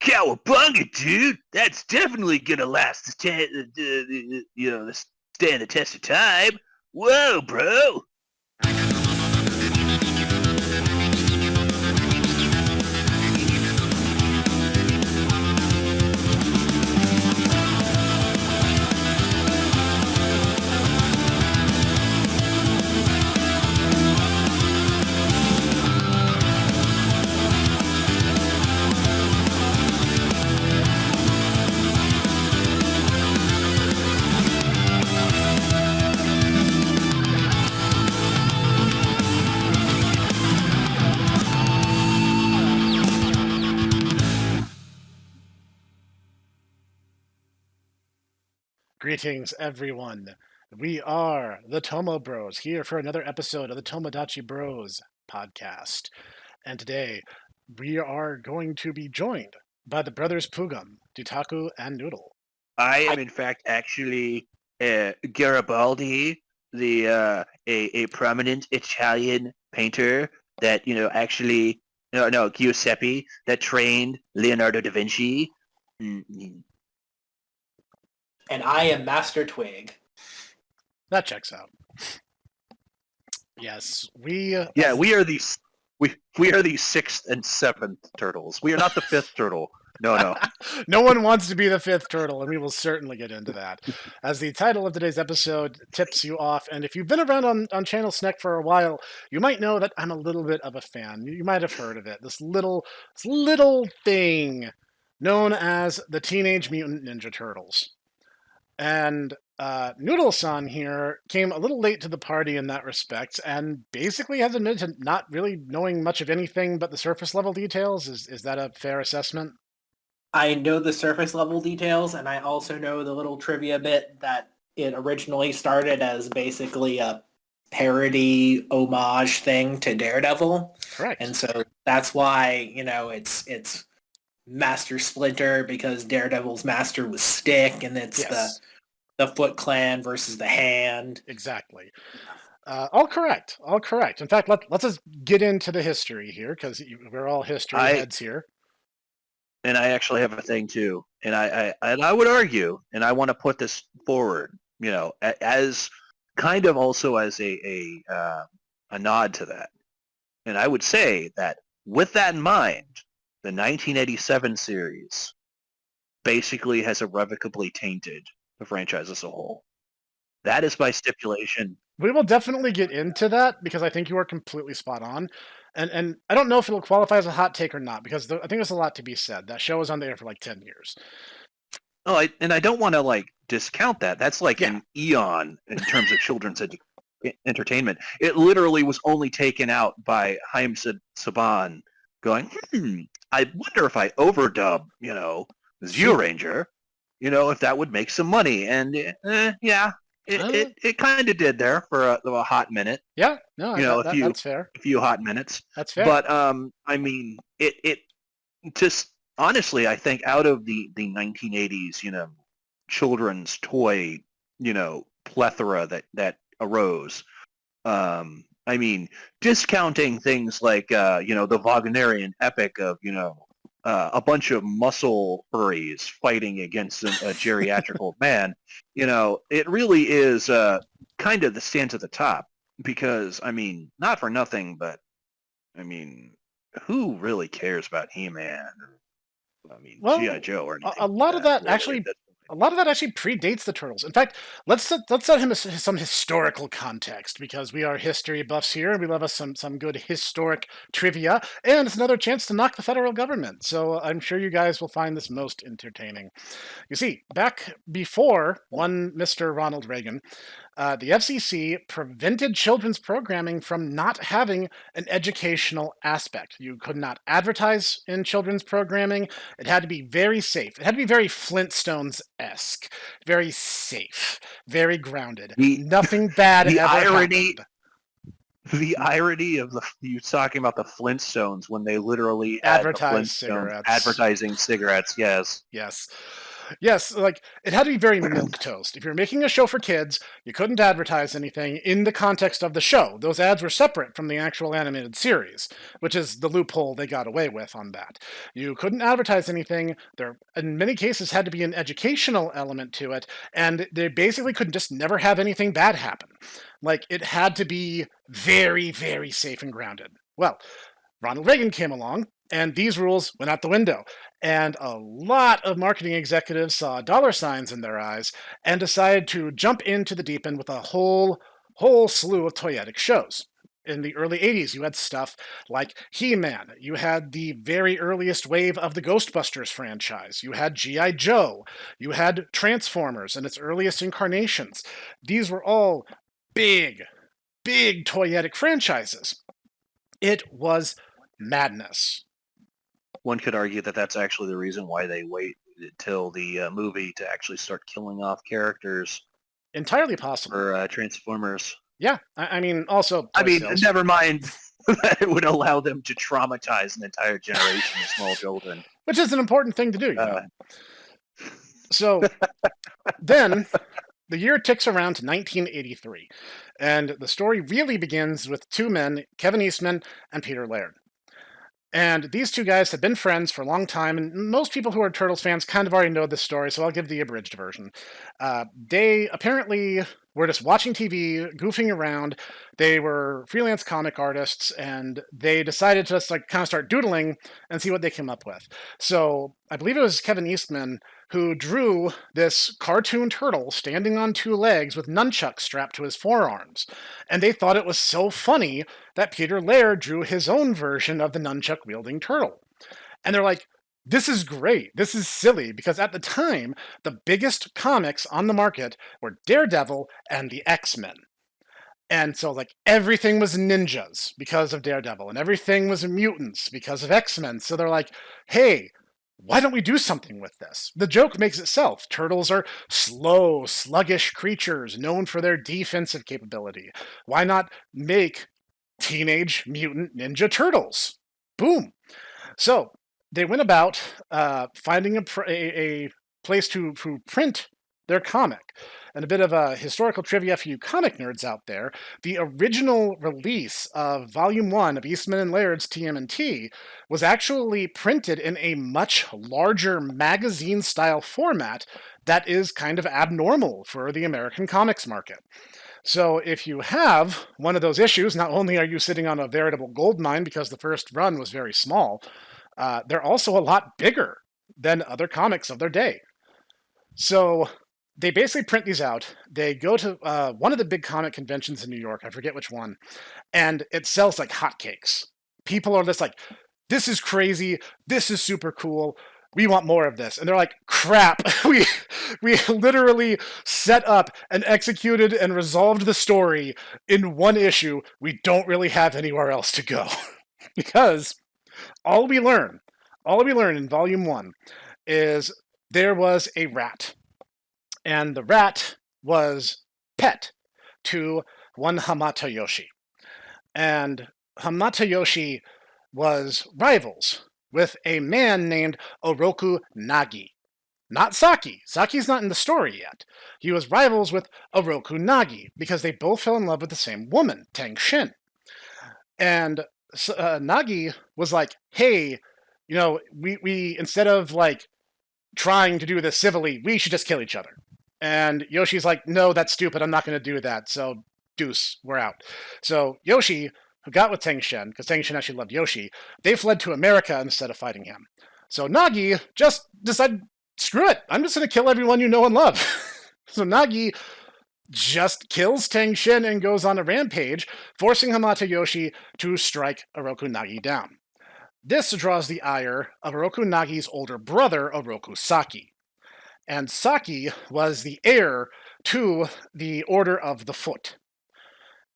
Cowabunga, dude! That's definitely gonna last stand the test of time. Whoa, bro! Greetings, everyone. We are the Tomo Bros here for another episode of the Tomodachi Bros podcast. And today we are going to be joined by the brothers Pugum, Dutaku, and Noodle. I am, in fact, actually Garibaldi, a prominent Italian painter that Giuseppe, that trained Leonardo da Vinci. Mm-hmm. And I am Master Twig. That checks out. Yes, we are the sixth and seventh turtles. We are not the fifth turtle. No. No one wants to be the fifth turtle, and we will certainly get into that. As the title of today's episode tips you off, and if you've been around on Channel Snek for a while, you might know that I'm a little bit of a fan. You might have heard of it. This little thing known as the Teenage Mutant Ninja Turtles. And Noodle-san here came a little late to the party in that respect, and basically has admitted to not really knowing much of anything but the surface level details. Is that a fair assessment? I know the surface level details, and I also know the little trivia bit that it originally started as basically a parody homage thing to Daredevil. Correct. And so that's why, it's Master Splinter, because Daredevil's master was Stick, and it's the Foot Clan versus the Hand. Exactly. All correct. In fact, let's just get into the history here, because we're all history heads here. And I actually have a thing too, and I would argue, and I want to put this forward, as kind of also as a nod to that, and I would say that with that in mind, the 1987 series basically has irrevocably tainted the franchise as a whole. That is by stipulation. We will definitely get into that, because I think you are completely spot on. And I don't know if it'll qualify as a hot take or not, because I think there's a lot to be said. That show was on the air for like 10 years. Oh, I don't want to discount that. That's an eon in terms of children's entertainment. It literally was only taken out by Haim Saban going, I wonder if I overdub, Zeo Ranger, if that would make some money. And it kind of did there for a hot minute. Yeah, no, that's fair. A few hot minutes. That's fair. But it just honestly, I think out of the 1980s, children's toy, plethora that arose. Discounting things like the Wagnerian epic of a bunch of muscle furries fighting against a geriatric old man, it really is kind of the stands at the top, because, not for nothing, but, who really cares about He-Man or, G.I. Joe or anything? A lot of that actually predates the Turtles. In fact, let's set him some historical context, because we are history buffs here, and we love us some good historic trivia, and it's another chance to knock the federal government. So I'm sure you guys will find this most entertaining. You see, back before one Mr. Ronald Reagan, the FCC prevented children's programming from not having an educational aspect. You could not advertise in children's programming. It had to be very safe. It had to be very Flintstones-esque, very safe, very grounded. Nothing bad ever happened. The irony of you talking about the Flintstones when they literally advertise cigarettes. Advertising cigarettes, yes. Yes. Yes, like it had to be very milquetoast. If you're making a show for kids, you couldn't advertise anything in the context of the show. Those ads were separate from the actual animated series, which is the loophole they got away with on that. You couldn't advertise anything. There, in many cases, had to be an educational element to it, and they basically could just never have anything bad happen. Like it had to be very, very safe and grounded. Well, Ronald Reagan came along, and these rules went out the window. And a lot of marketing executives saw dollar signs in their eyes and decided to jump into the deep end with a whole slew of toyetic shows. In the early 80s, you had stuff like He-Man. You had the very earliest wave of the Ghostbusters franchise. You had G.I. Joe. You had Transformers in its earliest incarnations. These were all big, big toyetic franchises. It was madness. One could argue that that's actually the reason why they wait till the movie to actually start killing off characters. Entirely possible. For Transformers. Yeah, I mean, also... sales. Never mind that it would allow them to traumatize an entire generation of small children. Which is an important thing to do, you know? So, then... The year ticks around to 1983, and the story really begins with two men, Kevin Eastman and Peter Laird. And these two guys have been friends for a long time, and most people who are Turtles fans kind of already know this story, so I'll give the abridged version. They apparently were just watching TV, goofing around. They were freelance comic artists, and they decided to just kind of start doodling and see what they came up with. So I believe it was Kevin Eastman who drew this cartoon turtle standing on two legs with nunchucks strapped to his forearms. And they thought it was so funny that Peter Laird drew his own version of the nunchuck-wielding turtle. And they're like, this is great. This is silly, because at the time, the biggest comics on the market were Daredevil and the X-Men. And so, everything was ninjas because of Daredevil, and everything was mutants because of X-Men. So they're like, hey, why don't we do something with this? The joke makes itself. Turtles are slow, sluggish creatures known for their defensive capability. Why not make Teenage Mutant Ninja Turtles? Boom. So they went about finding a place to print their comic. And a bit of a historical trivia for you comic nerds out there, the original release of Volume 1 of Eastman and Laird's TMNT was actually printed in a much larger magazine-style format that is kind of abnormal for the American comics market. So if you have one of those issues, not only are you sitting on a veritable gold mine because the first run was very small, they're also a lot bigger than other comics of their day. So they basically print these out. They go to one of the big comic conventions in New York, I forget which one, and it sells like hotcakes. People are just like, this is crazy, this is super cool, we want more of this. And they're like, crap, we literally set up and executed and resolved the story in one issue. We don't really have anywhere else to go. Because all we learn in Volume 1 is there was a rat. And the rat was pet to one Hamata Yoshi. And Hamata Yoshi was rivals with a man named Oroku Nagi. Not Saki. Saki's not in the story yet. He was rivals with Oroku Nagi because they both fell in love with the same woman, Tang Shin. And Nagi was like, hey, we instead of trying to do this civilly, we should just kill each other. And Yoshi's like, no, that's stupid. I'm not going to do that. So, deuce, we're out. So Yoshi, who got with Tang Shen, because Tang Shen actually loved Yoshi, they fled to America instead of fighting him. So Nagi just decided, screw it. I'm just going to kill everyone you know and love. So Nagi just kills Tang Shen and goes on a rampage, forcing Hamata Yoshi to strike Oroku Nagi down. This draws the ire of Oroku Nagi's older brother, Oroku Saki. And Saki was the heir to the Order of the Foot.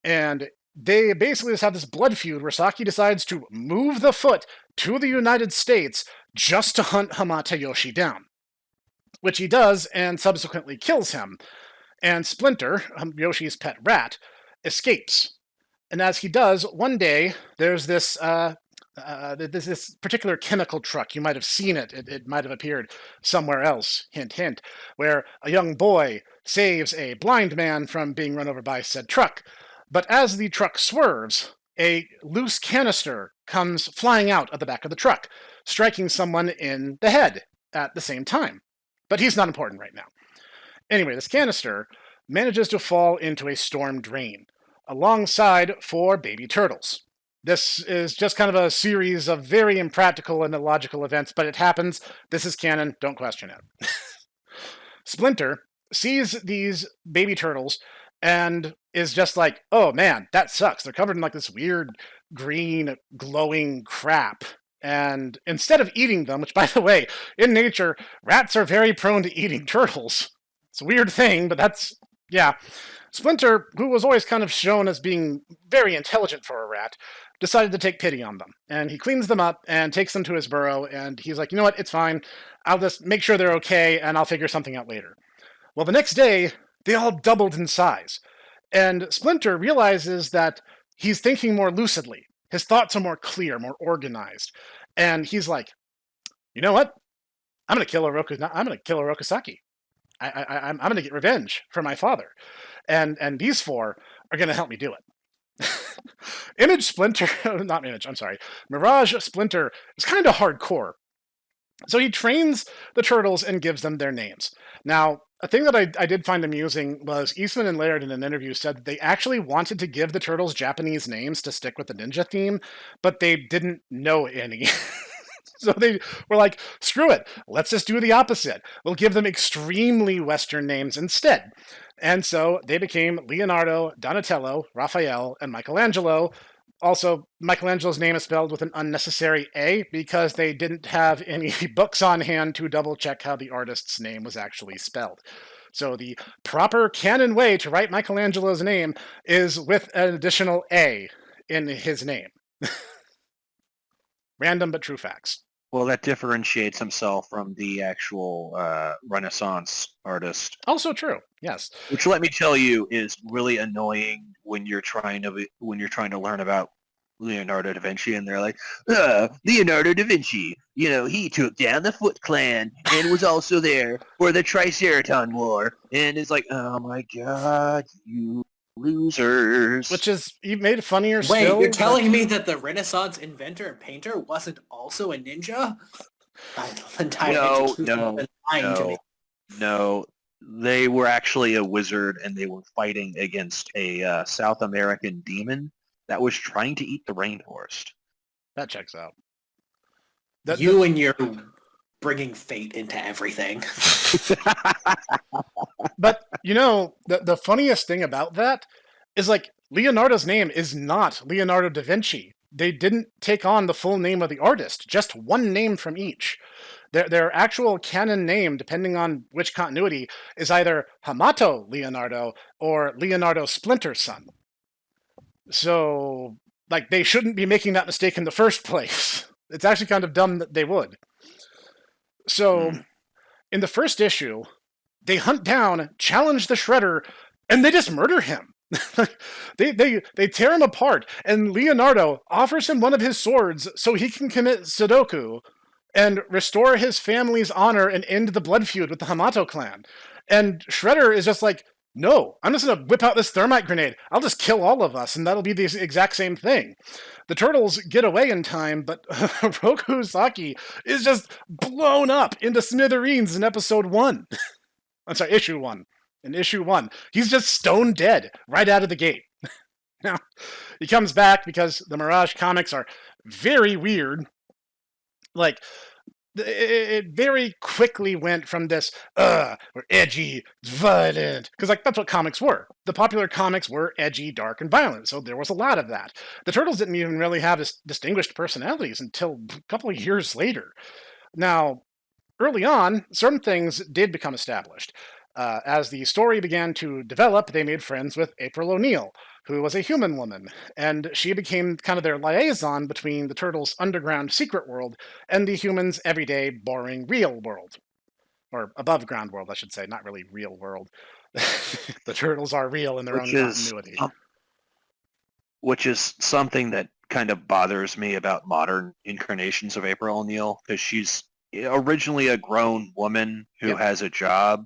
And they basically just have this blood feud where Saki decides to move the Foot to the United States just to hunt Hamata Yoshi down. Which he does, and subsequently kills him. And Splinter, Yoshi's pet rat, escapes. And as he does, one day, there's this this particular chemical truck. You might have seen it. It might have appeared somewhere else. Hint, hint. Where a young boy saves a blind man from being run over by said truck. But as the truck swerves, a loose canister comes flying out of the back of the truck, striking someone in the head at the same time. But he's not important right now. Anyway, this canister manages to fall into a storm drain alongside 4 baby turtles. This is just kind of a series of very impractical and illogical events, but it happens. This is canon. Don't question it. Splinter sees these baby turtles and is just like, oh man, that sucks. They're covered in like this weird green glowing crap. And instead of eating them, which by the way, in nature, rats are very prone to eating turtles. It's a weird thing, but that's, yeah. Splinter, who was always kind of shown as being very intelligent for a rat, decided to take pity on them. And he cleans them up and takes them to his burrow, and he's like, you know what, it's fine. I'll just make sure they're okay, and I'll figure something out later. Well, the next day, they all doubled in size. And Splinter realizes that he's thinking more lucidly. His thoughts are more clear, more organized. And he's like, you know what? I'm going to kill Orokosaki. I'm going to get revenge for my father. And these 4 are going to help me do it. Mirage Splinter is kind of hardcore. So he trains the turtles and gives them their names. Now, a thing that I did find amusing was Eastman and Laird in an interview said that they actually wanted to give the turtles Japanese names to stick with the ninja theme, but they didn't know any. So they were like, screw it, let's just do the opposite. We'll give them extremely Western names instead. And so they became Leonardo, Donatello, Raphael, and Michelangelo. Also, Michelangelo's name is spelled with an unnecessary A because they didn't have any books on hand to double check how the artist's name was actually spelled. So the proper canon way to write Michelangelo's name is with an additional A in his name. Random but true facts. Well, that differentiates himself from the actual Renaissance artist. Also true, yes. Which, let me tell you, is really annoying when you're trying to learn about Leonardo da Vinci, and they're like, Leonardo da Vinci, you know, he took down the Foot Clan and was also there for the Triceraton War, and it's like, oh my god, you losers. Which is made funnier Wait, still. you're telling me that the Renaissance inventor and painter wasn't also a ninja? No. They were actually a wizard, and they were fighting against a South American demon that was trying to eat the rainforest. That checks out. And you're bringing fate into everything. But, you know, the funniest thing about that is, like, Leonardo's name is not Leonardo da Vinci. They didn't take on the full name of the artist, just one name from each. Their actual canon name, depending on which continuity, is either Hamato Leonardo or Leonardo Splinter's son. So, like, they shouldn't be making that mistake in the first place. It's actually kind of dumb that they would. So, in the first issue, they hunt down, challenge the Shredder, and they just murder him. they tear him apart, and Leonardo offers him one of his swords so he can commit Sudoku and restore his family's honor and end the blood feud with the Hamato clan. And Shredder is just like, no, I'm just going to whip out this thermite grenade. I'll just kill all of us, and that'll be the exact same thing. The turtles get away in time, but Orokosaki is just blown up into smithereens in episode 1. I'm sorry, issue 1. In issue 1. He's just stone dead right out of the gate. Now, he comes back because the Mirage comics are very weird. Like, it very quickly went from this, we're edgy, violent, because, like, that's what comics were. The popular comics were edgy, dark, and violent, so there was a lot of that. The Turtles didn't even really have distinguished personalities until a couple of years later. Now, early on, certain things did become established. As the story began to develop, they made friends with April O'Neil, who was a human woman, and she became kind of their liaison between the Turtles' underground secret world and the humans' everyday, boring, real world. Or above ground world, I should say, not really real world. The Turtles are real in their own continuity. which is something that kind of bothers me about modern incarnations of April O'Neil, because she's originally a grown woman who has a job,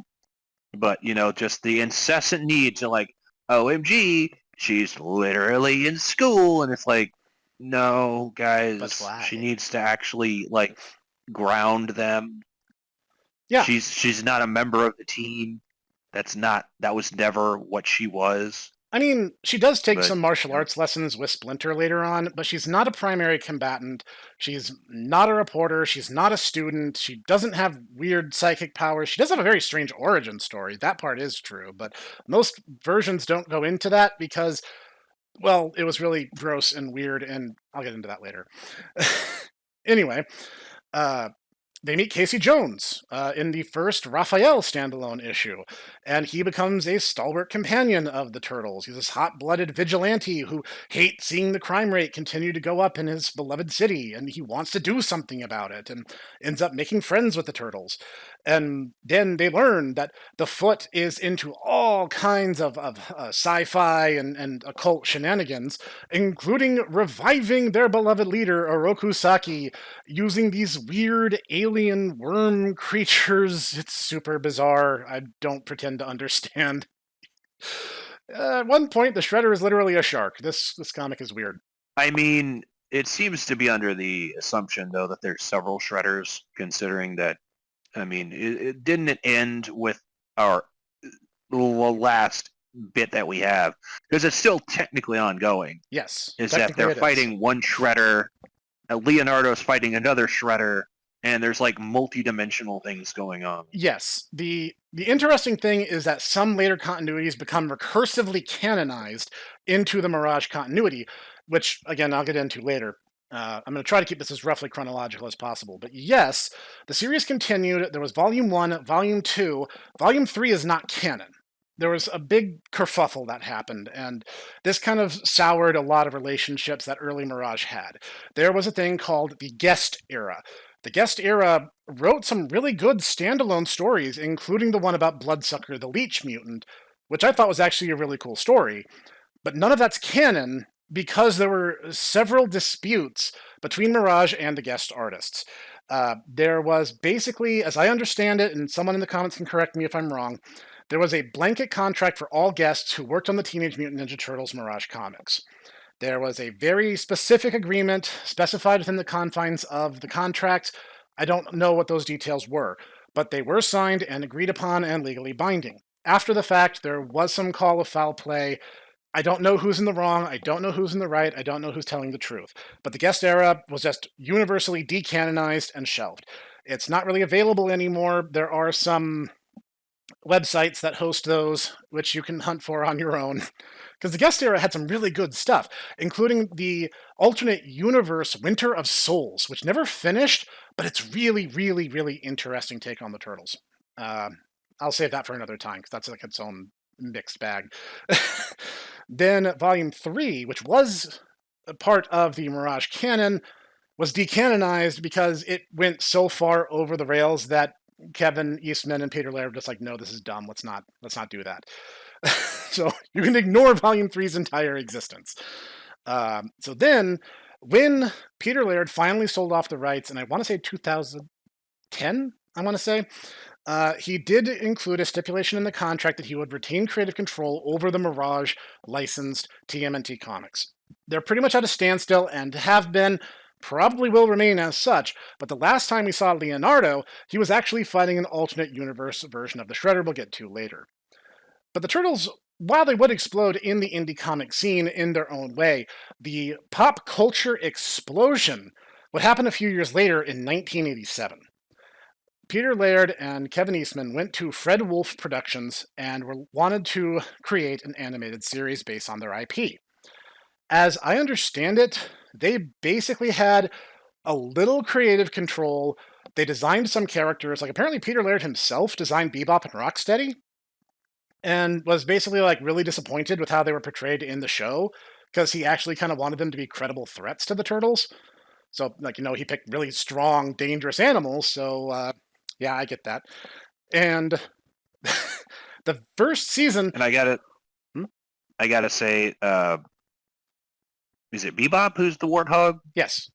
but just the incessant need to like, OMG, she's literally in school, and it's like, no, guys, she needs to actually like ground them. Yeah, she's not a member of the team. That was never what she was. I mean, she does take some martial arts lessons with Splinter later on, but she's not a primary combatant. She's not a reporter. She's not a student. She doesn't have weird psychic powers. She does have a very strange origin story. That part is true, but most versions don't go into that because, well, it was really gross and weird, and I'll get into that later. Anyway, they meet Casey Jones in the first Raphael standalone issue, and he becomes a stalwart companion of the Turtles. He's this hot-blooded vigilante who hates seeing the crime rate continue to go up in his beloved city, and he wants to do something about it, and ends up making friends with the Turtles. And then they learn that the Foot is into all kinds of sci-fi and occult shenanigans, including reviving their beloved leader, Oroku Saki, using these weird alien worm creatures. It's super bizarre. I don't pretend to understand. At one point, the Shredder is literally a shark. This comic is weird. I mean, it seems to be under the assumption, though, that there's several Shredders, considering that, I mean, it didn't end with our last bit that we have, because it's still technically ongoing. Yes. Is that they're fighting one Shredder, Leonardo's fighting another Shredder, and there's like multi-dimensional things going on. Yes. The interesting thing is that some later continuities become recursively canonized into the Mirage continuity, which, again, I'll get into later. I'm going to try to keep this as roughly chronological as possible. But yes, the series continued. There was Volume 1, Volume 2. Volume 3 is not canon. There was a big kerfuffle that happened, and this kind of soured a lot of relationships that early Mirage had. There was a thing called the Guest Era. The Guest Era wrote some really good standalone stories, including the one about Bloodsucker the Leech Mutant, which I thought was actually a really cool story. But none of that's canon because there were several disputes between Mirage and the guest artists. There was basically, as I understand it, and someone in the comments can correct me if I'm wrong, there was a blanket contract for all guests who worked on the Teenage Mutant Ninja Turtles Mirage comics. There was a very specific agreement specified within the confines of the contract. I don't know what those details were, but they were signed and agreed upon and legally binding. After the fact, there was some call of foul play. I don't know who's in the wrong. I don't know who's in the right. I don't know who's telling the truth. But the Guest Era was just universally decanonized and shelved. It's not really available anymore. There are some websites that host those, which you can hunt for on your own. Because the Guest Era had some really good stuff, including the alternate universe Winter of Souls, which never finished, but it's really, really, really interesting take on the Turtles. I'll save that for another time, because that's like its own mixed bag. Then Volume 3, which was a part of the Mirage canon, was decanonized because it went so far over the rails that Kevin Eastman and Peter Laird were just like, no, this is dumb. Let's not do that. So you can ignore Volume 3's entire existence. So then, when Peter Laird finally sold off the rights, and I want to say 2010, he did include a stipulation in the contract that he would retain creative control over the Mirage licensed TMNT comics. They're pretty much at a standstill and have been, probably will remain as such, but the last time we saw Leonardo, he was actually fighting an alternate universe version of the Shredder we'll get to later. But the Turtles, while they would explode in the indie comic scene in their own way, the pop culture explosion would happen a few years later in 1987. Peter Laird and Kevin Eastman went to Fred Wolf Productions and wanted to create an animated series based on their IP. As I understand it, they basically had a little creative control. They designed some characters, like apparently Peter Laird himself designed Bebop and Rocksteady, and was basically like really disappointed with how they were portrayed in the show, because he actually kind of wanted them to be credible threats to the Turtles. So, he picked really strong, dangerous animals, so yeah, I get that. And the first season... And I gotta say, is it Bebop who's the warthog? Yes.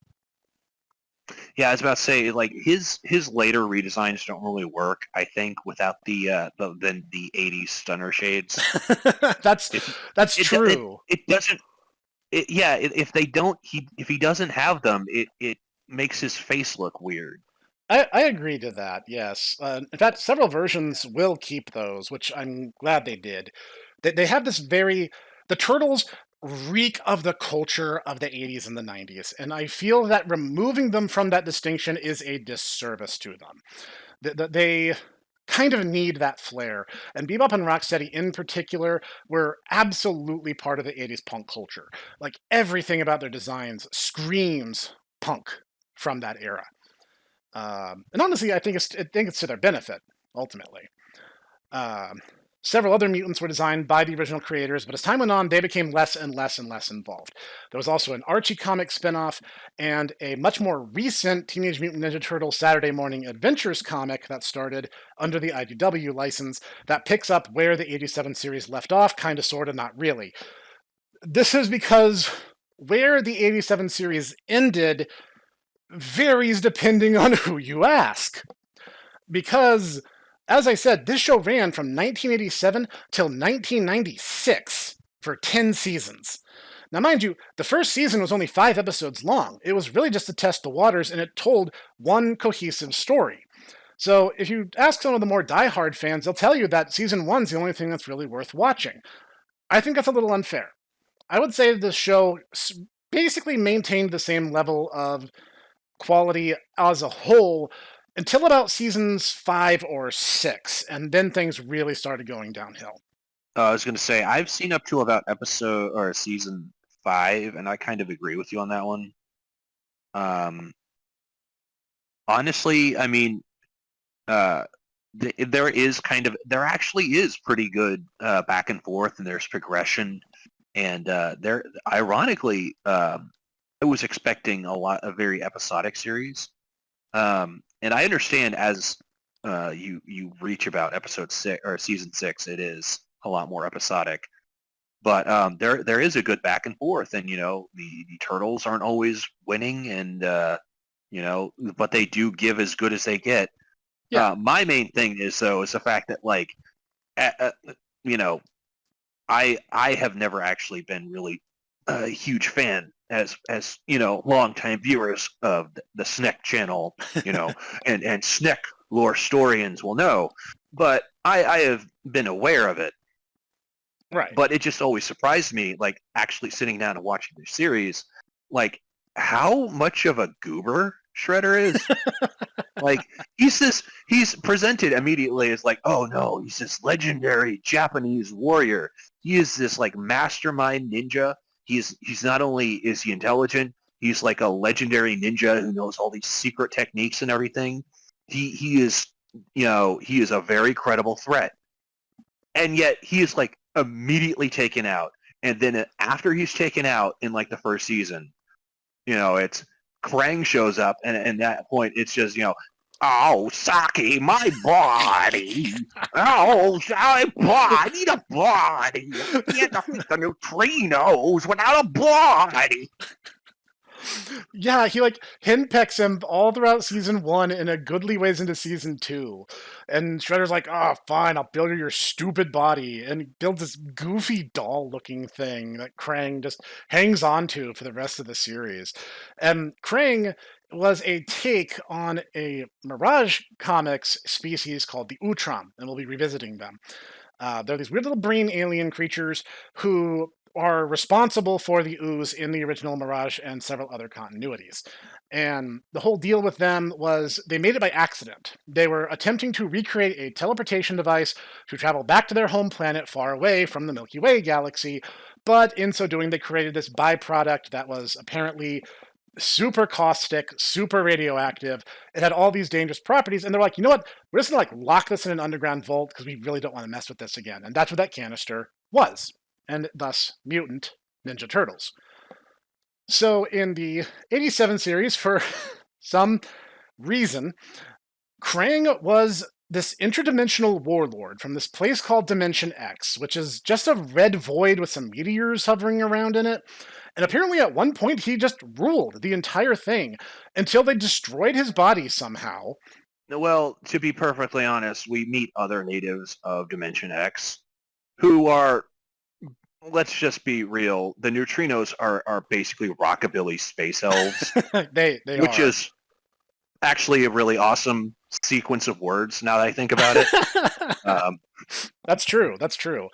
Yeah, I was about to say, like his later redesigns don't really work. I think without the '80s stunner shades. that's true. It doesn't. If they don't, if he doesn't have them, it makes his face look weird. I agree to that, yes. In fact, several versions will keep those, which I'm glad they did. They have this very... The Turtles reek of the culture of the 80s and the 90s, and I feel that removing them from that distinction is a disservice to them. They kind of need that flair, and Bebop and Rocksteady in particular were absolutely part of the 80s punk culture. Like, everything about their designs screams punk from that era. And honestly, I think it's to their benefit, ultimately. Several other mutants were designed by the original creators, but as time went on, they became less and less and less involved. There was also an Archie comic spinoff and a much more recent Teenage Mutant Ninja Turtles Saturday Morning Adventures comic that started under the IDW license that picks up where the 87 series left off, kind of, sort of, not really. This is because where the 87 series ended varies depending on who you ask. Because, as I said, this show ran from 1987 till 1996 for 10 seasons. Now, mind you, the first season was only 5 episodes long. It was really just to test the waters, and it told one cohesive story. So, if you ask some of the more diehard fans, they'll tell you that season 1's the only thing that's really worth watching. I think that's a little unfair. I would say the show basically maintained the same level of quality as a whole until about seasons 5 or 6, and then things really started going downhill. I was going to say, I've seen up to about episode or season 5, and I kind of agree with you on that one. Honestly, I mean, there actually is pretty good back and forth, and there's progression, and there, ironically, I was expecting a very episodic series, and I understand as you reach about episode 6 or season 6, it is a lot more episodic. But there is a good back and forth, and the turtles aren't always winning, and but they do give as good as they get. Yeah. My main thing is the fact that I have never actually been really a huge fan as longtime viewers of the Snek channel, and Snek lore historians will know, but I have been aware of it. Right. But it just always surprised me, like actually sitting down and watching the series, like how much of a goober Shredder is. Like he's presented immediately as like, oh no, he's this legendary Japanese warrior. He is this like mastermind ninja. He's not only is he intelligent, he's like a legendary ninja who knows all these secret techniques and everything. He is he is a very credible threat. And yet he is like immediately taken out. And then after he's taken out in like the first season, it's Krang shows up, and at that point it's just, oh, Saki, my body. Oh, I need a body. I can't defeat the neutrinos without a body. Yeah, he henpecks him all throughout season 1 and a goodly ways into season 2. And Shredder's like, oh, fine, I'll build your stupid body. And he builds this goofy doll-looking thing that Krang just hangs on to for the rest of the series. And Krang was a take on a Mirage Comics species called the Utram, and we'll be revisiting them. They're these weird little brain alien creatures who are responsible for the ooze in the original Mirage and several other continuities. And the whole deal with them was they made it by accident. They were attempting to recreate a teleportation device to travel back to their home planet far away from the Milky Way galaxy, but in so doing they created this byproduct that was apparently super caustic, super radioactive. It had all these dangerous properties, and they're like, you know what? We're just gonna lock this in an underground vault because we really don't want to mess with this again. And that's what that canister was. And thus Mutant Ninja Turtles. So in the 87 series, for some reason, Krang was this interdimensional warlord from this place called Dimension X, which is just a red void with some meteors hovering around in it. And apparently, at one point, he just ruled the entire thing until they destroyed his body somehow. Well, to be perfectly honest, we meet other natives of Dimension X who are, let's just be real, the neutrinos are basically rockabilly space elves, they which are. is actually a really awesome sequence of words now that I think about it. That's true. That's true.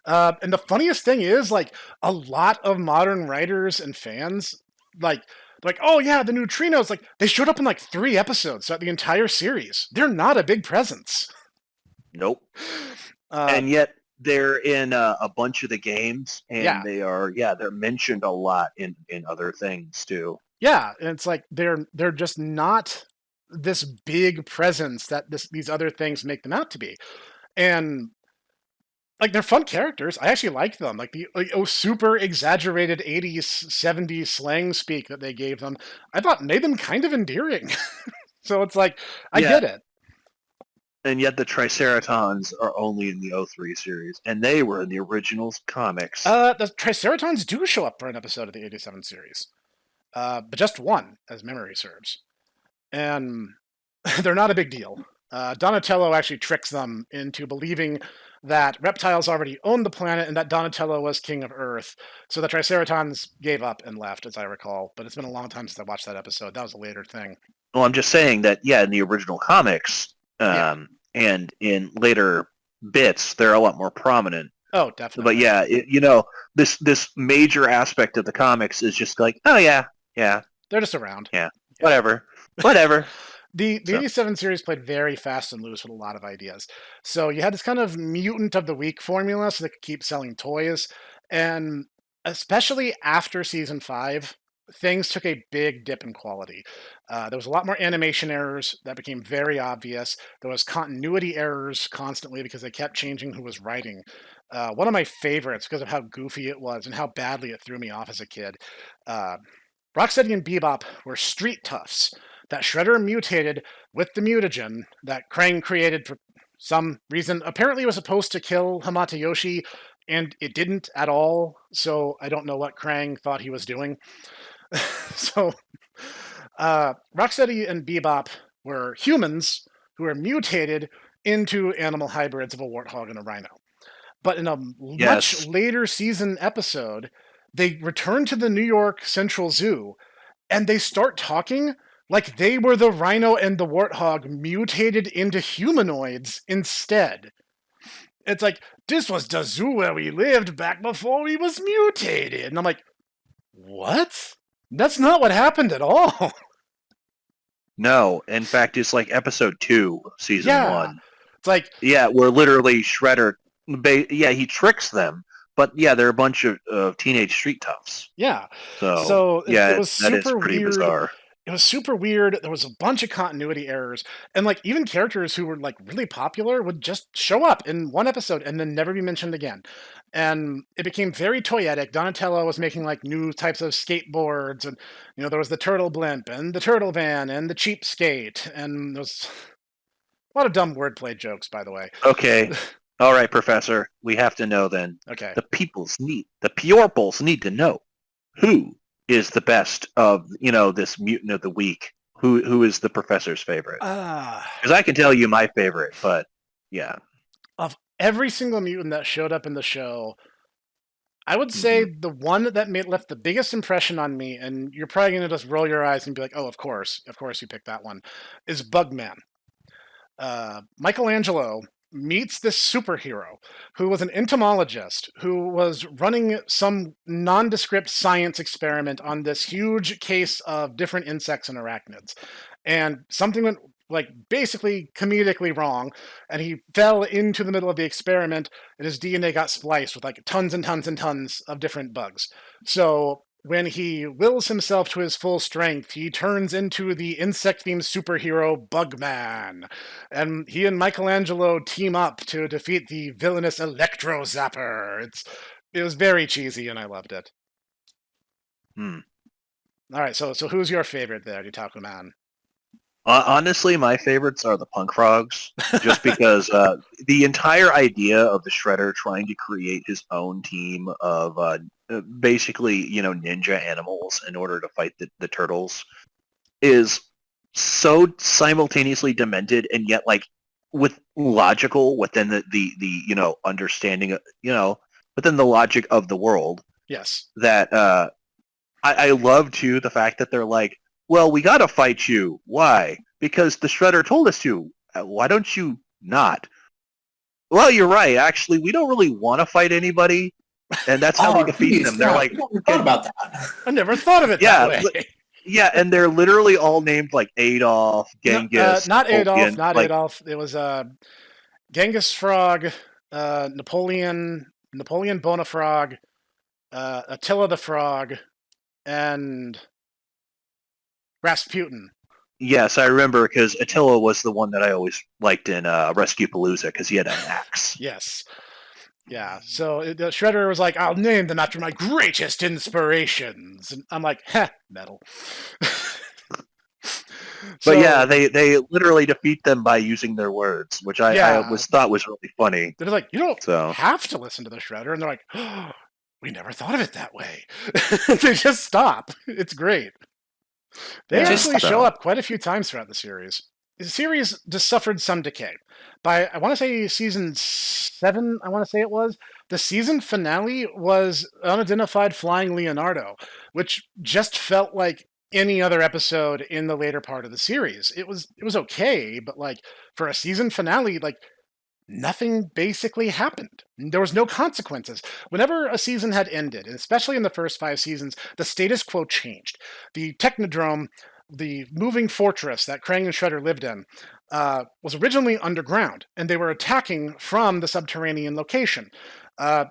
And the funniest thing is, like, a lot of modern writers and fans, like, oh yeah, the neutrinos, like, they showed up in like 3 episodes throughout the entire series. They're not a big presence. Nope. Uh, And yet they're in a bunch of the games, and Yeah. they're mentioned a lot in other things too. yeah, and it's like they're just not this big presence that these other things make them out to be. And like, they're fun characters. I actually like them. Like the super exaggerated 80s, 70s slang speak that they gave them, I thought made them kind of endearing. So it's like, I Yeah. get it. And yet the Triceratons are only in the 03 series, and they were in the originals comics. The Triceratons do show up for an episode of the 87 series, but just one, as memory serves. And they're not a big deal. Donatello actually tricks them into believing that reptiles already owned the planet and that Donatello was king of Earth. So the Triceratons gave up and left, as I recall. But it's been a long time since I watched that episode. That was a later thing. Well, I'm just saying that, yeah, in the original comics, Yeah. and in later bits, they're a lot more prominent. Oh, definitely. But yeah, this major aspect of the comics is just like, oh yeah, They're just around. whatever. The So- 87 series played very fast and loose with a lot of ideas. So you had this kind of mutant of the week formula so they could keep selling toys. And especially after season 5, things took a big dip in quality. There was a lot more animation errors that became very obvious. There was continuity errors constantly because they kept changing who was writing. One of my favorites, because of how goofy it was and how badly it threw me off as a kid, Rocksteady and Bebop were street toughs that Shredder mutated with the mutagen that Krang created for some reason. Apparently it was supposed to kill Hamata-Yoshi, and it didn't at all, so I don't know what Krang thought he was doing. So, Rocksteady and Bebop were humans who were mutated into animal hybrids of a warthog and a rhino. But in a Yes. much later season episode, they return to the New York Central Zoo, and they start talking like they were the rhino and the warthog mutated into humanoids instead. It's like, this was the zoo where we lived back before we was mutated. And I'm like, what? That's not what happened at all. No, in fact, it's like episode 2, season Yeah. 1. It's like, Yeah, where literally Shredder, he tricks them, but yeah, they're a bunch of teenage street toughs. yeah. So It was that is super pretty weird. bizarre. It was super weird. There was a bunch of continuity errors. And like, even characters who were like really popular would just show up in one episode and then never be mentioned again. And it became very toyetic. Donatello was making like new types of skateboards, and there was the turtle blimp and the turtle van and the cheapskate, and there was a lot of dumb wordplay jokes, by the way. Okay. All right, Professor. We have to know then. Okay. The Purples need to know who is the best of, this mutant of the week. Who is the professor's favorite? Because I can tell you my favorite, but yeah. Of every single mutant that showed up in the show, I would say the one that left the biggest impression on me, and you're probably going to just roll your eyes and be like, oh, of course you picked that one, is Bugman. Michelangelo meets this superhero who was an entomologist who was running some nondescript science experiment on this huge case of different insects and arachnids. And something went basically comedically wrong, and he fell into the middle of the experiment, and his DNA got spliced with tons and tons and tons of different bugs. So when he wills himself to his full strength, he turns into the insect-themed superhero Bugman. And he and Michelangelo team up to defeat the villainous Electro Zapper. It was very cheesy, and I loved it. All right, so who's your favorite there, Utaku Man? Honestly, my favorites are the punk frogs, just because the entire idea of the Shredder trying to create his own team of basically, ninja animals in order to fight the turtles is so simultaneously demented and yet like with logical within the understanding of, within the logic of the world Yes. that I love too the fact that they're like, well, we got to fight you. Why? Because the Shredder told us to. Why don't you not? Well, you're right. Actually, we don't really want to fight anybody, and that's how they defeat them. They're like, I never thought about that. I never thought of it yeah, that way. yeah, and they're literally all named like Adolf, Genghis, not Adolf, Napoleon, not like, Adolf. It was Genghis Frog, Napoleon Bonafrog, Attila the Frog, and Rasputin. Yes, I remember because Attila was the one that I always liked in Rescue Palooza because he had an axe. Yes. Yeah, so Shredder was like, I'll name them after my greatest inspirations. And I'm like, heh, metal. But yeah, they literally defeat them by using their words, which I always thought was really funny. They're like, you don't have to listen to the Shredder. And they're like, oh, we never thought of it that way. They just stop. It's great. They actually show up quite a few times throughout the series. The series just suffered some decay. By, I want to say, season 7, I want to say it was, the season finale was Unidentified Flying Leonardo, which just felt like any other episode in the later part of the series. It was okay, but like for a season finale, like nothing basically happened. There was no consequences. Whenever a season had ended, and especially in the first 5 seasons, the status quo changed. The Technodrome, the moving fortress that Krang and Shredder lived in, was originally underground, and they were attacking from the subterranean location.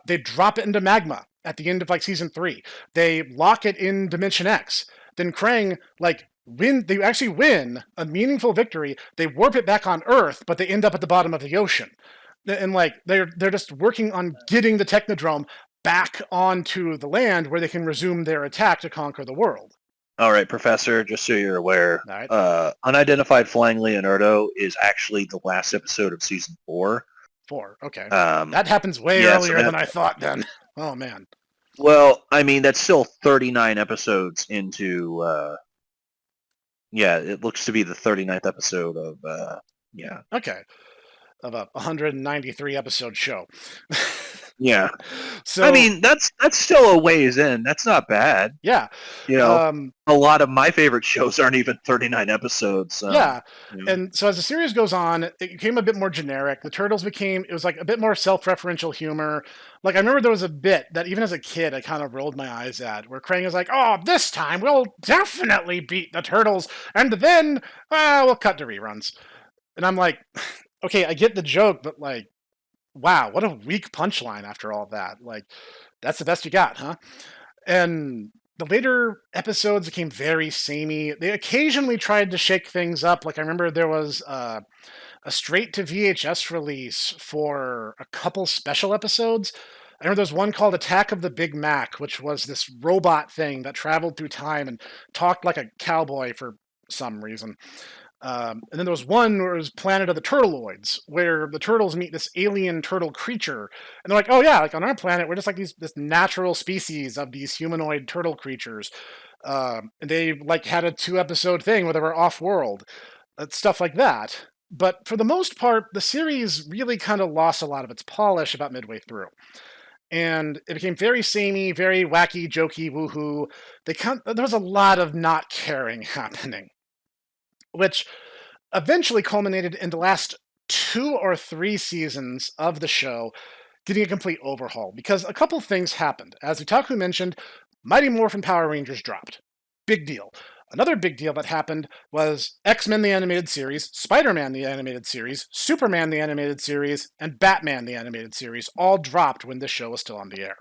They drop it into magma at the end of like season 3. They lock it in Dimension X. Then Krang they actually win a meaningful victory. They warp it back on Earth, but they end up at the bottom of the ocean. And like they're just working on getting the Technodrome back onto the land where they can resume their attack to conquer the world. All right, Professor, just so you're aware, Unidentified Flying Leonardo is actually the last episode of season 4. 4, okay. That happens way earlier than I thought then. Oh, man. Well, I mean, that's still 39 episodes into... it looks to be the 39th episode of... Okay. Of a 193 episode show. Yeah. So I mean, that's still a ways in. That's not bad. Yeah. A lot of my favorite shows aren't even 39 episodes. And so as the series goes on, it became a bit more generic. The Turtles it was like a bit more self-referential humor. Like I remember there was a bit that even as a kid, I kind of rolled my eyes at, where Krang was like, oh, this time we'll definitely beat the Turtles. And then, we'll cut to reruns. And I'm like, okay, I get the joke, but like, wow, what a weak punchline after all that. Like, that's the best you got, huh? And the later episodes became very samey. They occasionally tried to shake things up. Like, I remember there was a straight to VHS release for a couple special episodes. I remember there was one called Attack of the Big Mac, which was this robot thing that traveled through time and talked like a cowboy for some reason. And then there was one where it was Planet of the Turtleoids, where the turtles meet this alien turtle creature, and they're like, "Oh yeah, like on our planet, we're just like this natural species of these humanoid turtle creatures." And they like had a 2-episode thing where they were off-world, stuff like that. But for the most part, the series really kind of lost a lot of its polish about midway through. And it became very samey, very wacky, jokey, woohoo. There was a lot of not caring happening, which eventually culminated in the last 2 or 3 seasons of the show getting a complete overhaul, because a couple things happened. As Utaku mentioned, Mighty Morphin Power Rangers dropped. Big deal. Another big deal that happened was X-Men the Animated Series, Spider-Man the Animated Series, Superman the Animated Series, and Batman the Animated Series all dropped when this show was still on the air.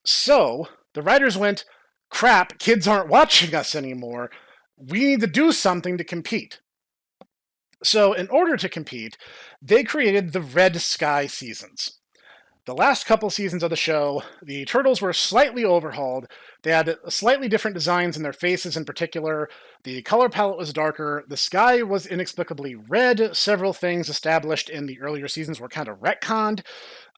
So, the writers went, crap, kids aren't watching us anymore. We need to do something to compete. So, in order to compete, they created the Red Sky seasons. The last couple seasons of the show, the turtles were slightly overhauled. They had slightly different designs in their faces in particular. The color palette was darker. The sky was inexplicably red. Several things established in the earlier seasons were kind of retconned.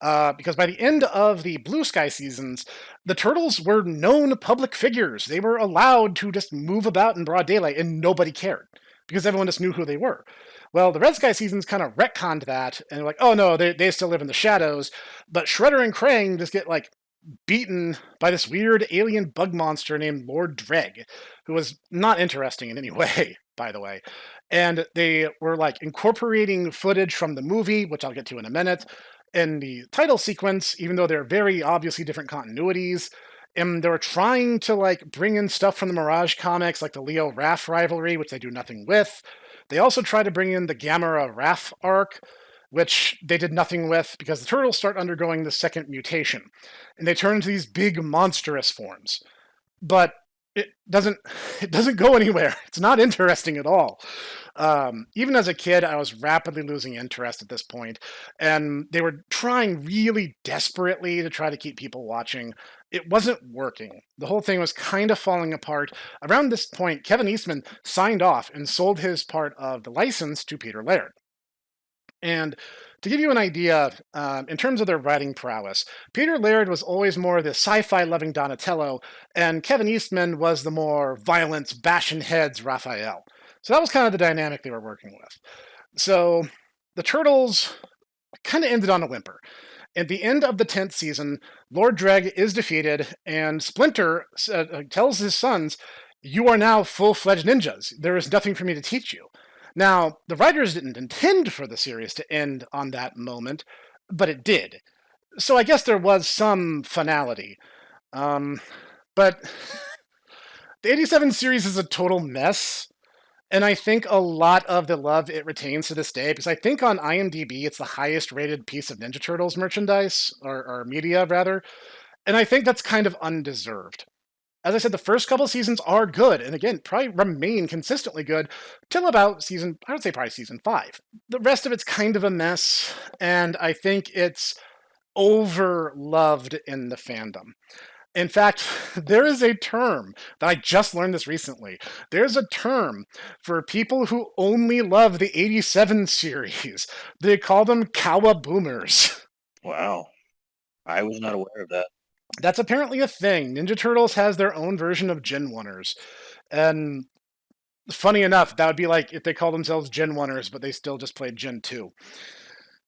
Because by the end of the Blue Sky seasons, the turtles were known public figures. They were allowed to just move about in broad daylight, and nobody cared because everyone just knew who they were. Well, the Red Sky seasons kind of retconned that, and they're like, oh no, they still live in the shadows, but Shredder and Krang just get like beaten by this weird alien bug monster named Lord Dreg, who was not interesting in any way, by the way. And they were like incorporating footage from the movie, which I'll get to in a minute, in the title sequence, even though they're very obviously different continuities. And they were trying to like bring in stuff from the Mirage comics, like the Leo Raph rivalry, which they do nothing with. They also tried to bring in the Gamera Raph arc, which they did nothing with because the turtles start undergoing the second mutation, and they turn into these big monstrous forms. But it doesn't go anywhere. It's not interesting at all. Even as a kid, I was rapidly losing interest at this point, and they were trying really desperately to try to keep people watching. It wasn't working. The whole thing was kind of falling apart. Around this point, Kevin Eastman signed off and sold his part of the license to Peter Laird. And to give you an idea, in terms of their writing prowess, Peter Laird was always more the sci-fi loving Donatello, and Kevin Eastman was the more violent, bashing heads Raphael. So that was kind of the dynamic they were working with. So the Turtles kind of ended on a whimper. At the end of the 10th season, Lord Dreg is defeated, and Splinter tells his sons, "You are now full-fledged ninjas. There is nothing for me to teach you." Now, the writers didn't intend for the series to end on that moment, but it did. So I guess there was some finality. But the 87 series is a total mess. And I think a lot of the love it retains to this day, because I think on IMDb it's the highest rated piece of Ninja Turtles merchandise, or media rather, and I think that's kind of undeserved. As I said, the first couple seasons are good, and again, probably remain consistently good, till about I would say probably season 5. The rest of it's kind of a mess, and I think it's over-loved in the fandom. In fact, there is a term that I just learned this recently. There's a term for people who only love the 87 series. They call them Kawa Boomers. Wow. I was not aware of that. That's apparently a thing. Ninja Turtles has their own version of Gen 1ers. And funny enough, that would be like if they call themselves Gen 1ers, but they still just played Gen 2.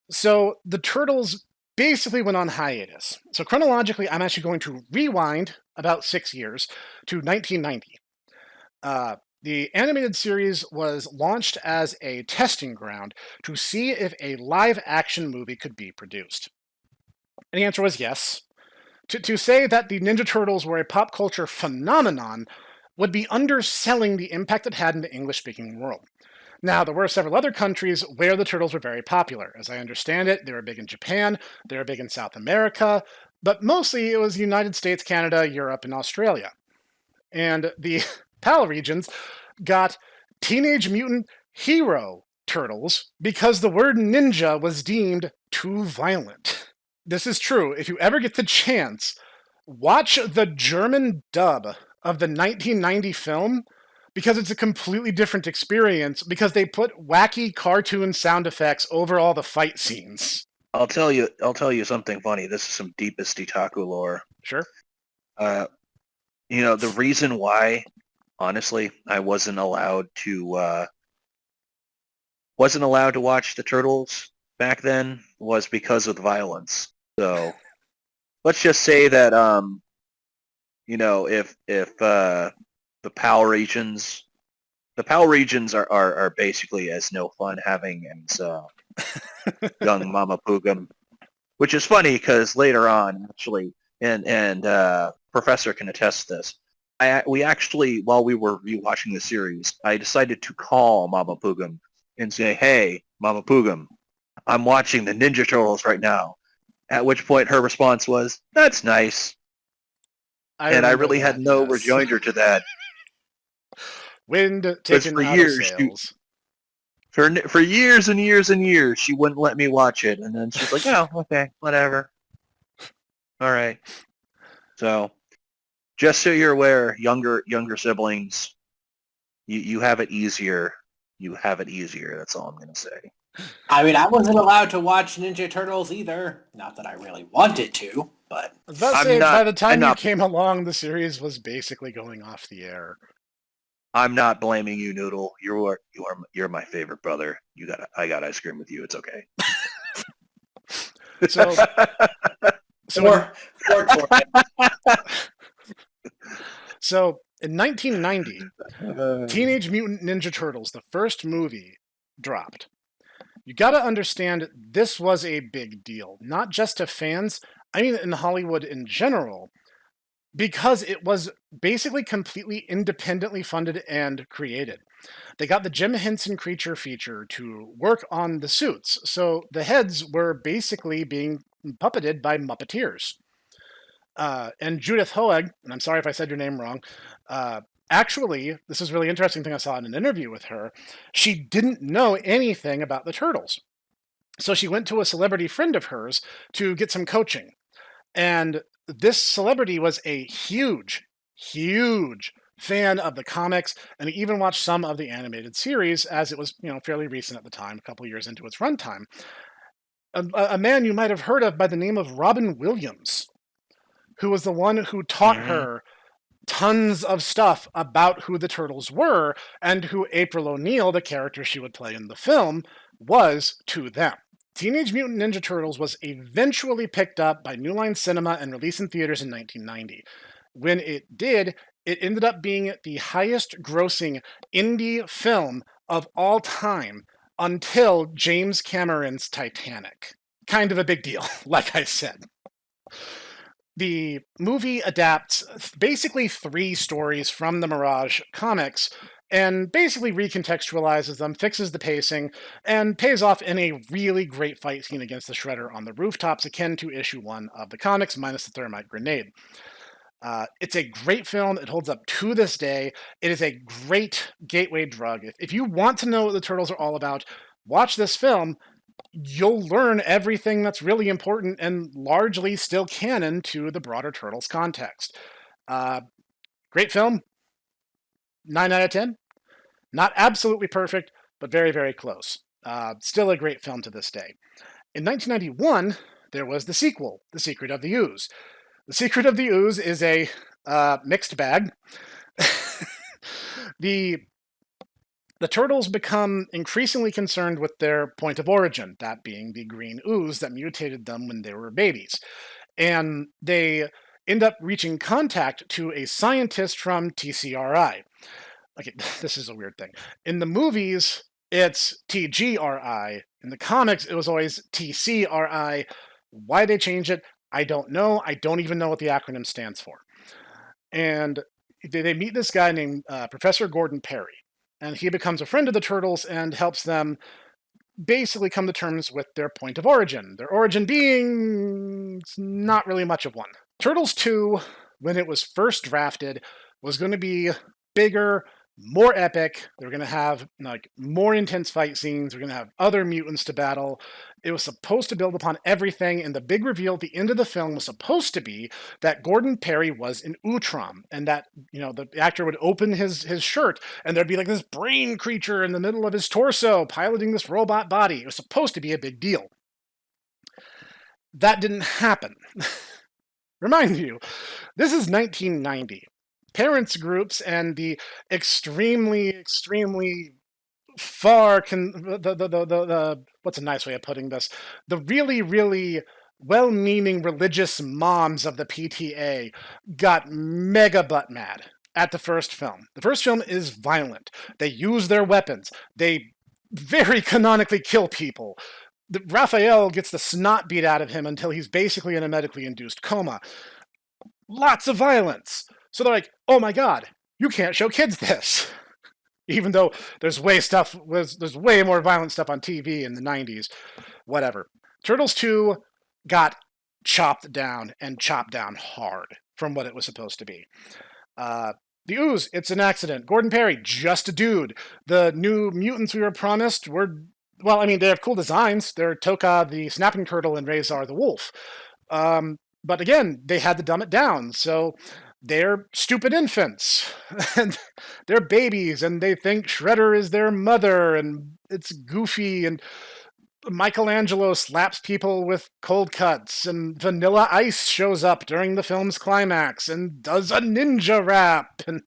So the Turtles basically went on hiatus. So chronologically, I'm actually going to rewind about 6 years to 1990. The animated series was launched as a testing ground to see if a live-action movie could be produced. And the answer was yes. To say that the Ninja Turtles were a pop culture phenomenon would be underselling the impact it had in the English-speaking world. Now, there were several other countries where the Turtles were very popular. As I understand it, they were big in Japan, they were big in South America, but mostly it was the United States, Canada, Europe, and Australia. And the PAL regions got Teenage Mutant Hero Turtles because the word ninja was deemed too violent. This is true. If you ever get the chance, watch the German dub of the 1990 film, because it's a completely different experience, because they put wacky cartoon sound effects over all the fight scenes. I'll tell you something funny. This is some deepest Itaku lore. Sure. The reason why, honestly, I wasn't allowed to watch the Turtles back then was because of the violence. So let's just say that if the PAL regions are basically as no fun having as young Mama Pugum, which is funny because later on, actually, and Professor can attest to this. We actually, while we were rewatching the series, I decided to call Mama Pugum and say, "Hey, Mama Pugum, I'm watching the Ninja Turtles right now." At which point her response was, "That's nice." I really had no rejoinder to that. Wind taken for out years, of sails. For years and years and years, she wouldn't let me watch it, and then she's like, "Oh, okay, whatever." All right. So, just so you're aware, younger siblings, you have it easier. You have it easier. That's all I'm going to say. I mean, I wasn't allowed to watch Ninja Turtles either. Not that I really wanted to, but I was about to I'm say, not- by the time I'm you not- came along, the series was basically going off the air. I'm not blaming you, Noodle. You're my favorite brother. I got ice cream with you. It's okay. So, or so in 1990, Teenage Mutant Ninja Turtles, the first movie, dropped. You got to understand, this was a big deal, not just to fans, I mean in Hollywood in general, because it was basically completely independently funded and created. They got the Jim Henson Creature feature to work on the suits, so the heads were basically being puppeted by Muppeteers. And Judith Hoag, and I'm sorry if I said your name wrong, actually, this is a really interesting thing I saw in an interview with her. She didn't know anything about the Turtles. So she went to a celebrity friend of hers to get some coaching. And this celebrity was a huge, huge fan of the comics, and he even watched some of the animated series as it was, fairly recent at the time, a couple years into its runtime. A man you might have heard of by the name of Robin Williams, who was the one who taught her tons of stuff about who the Turtles were and who April O'Neil, the character she would play in the film, was to them. Teenage Mutant Ninja Turtles was eventually picked up by New Line Cinema and released in theaters in 1990. When it did, it ended up being the highest grossing indie film of all time until James Cameron's Titanic. Kind of a big deal, like I said. The movie adapts basically 3 stories from the Mirage comics and basically recontextualizes them, fixes the pacing, and pays off in a really great fight scene against the Shredder on the rooftops, akin to issue 1 of the comics, minus the thermite grenade. It's a great film. It holds up to this day. It is a great gateway drug. If you want to know what the Turtles are all about, watch this film. You'll learn everything that's really important and largely still canon to the broader Turtles context. Great film. 9 out of 10. Not absolutely perfect, but very, very close. Still a great film to this day. In 1991, there was the sequel, The Secret of the Ooze. The Secret of the Ooze is a mixed bag. The Turtles become increasingly concerned with their point of origin, that being the green ooze that mutated them when they were babies. And they end up reaching contact to a scientist from TCRI. Okay, this is a weird thing. In the movies, it's TGRI. In the comics, it was always TCRI. Why they changed it, I don't know. I don't even know what the acronym stands for. And they meet this guy named Professor Gordon Perry. And he becomes a friend of the Turtles and helps them basically come to terms with their point of origin. Their origin being not really much of one. Turtles 2, when it was first drafted, was going to be bigger, more epic. They're going to have more intense fight scenes. They're going to have other mutants to battle. It was supposed to build upon everything, and the big reveal at the end of the film was supposed to be that Gordon Perry was an Utrom, and that the actor would open his shirt, and there'd be like this brain creature in the middle of his torso piloting this robot body. It was supposed to be a big deal. That didn't happen. Remind you, this is 1990. Parents groups and the extremely far what's a nice way of putting this? The really well-meaning religious moms of the PTA got mega butt mad at the first film. The first film is violent. They use their weapons. They very canonically kill people. Raphael gets the snot beat out of him until he's basically in a medically induced coma. Lots of violence. So they're like, oh my god, you can't show kids this. Even though there's way more violent stuff on TV in the 90s. Whatever. Turtles 2 got chopped down hard from what it was supposed to be. The Ooze, it's an accident. Gordon Perry, just a dude. The new mutants we were promised were, they have cool designs. They're Toka the Snapping Turtle and Razor the Wolf. But again, they had to dumb it down. So they're stupid infants and they're babies and they think Shredder is their mother and it's goofy and Michelangelo slaps people with cold cuts and Vanilla Ice shows up during the film's climax and does a ninja rap. And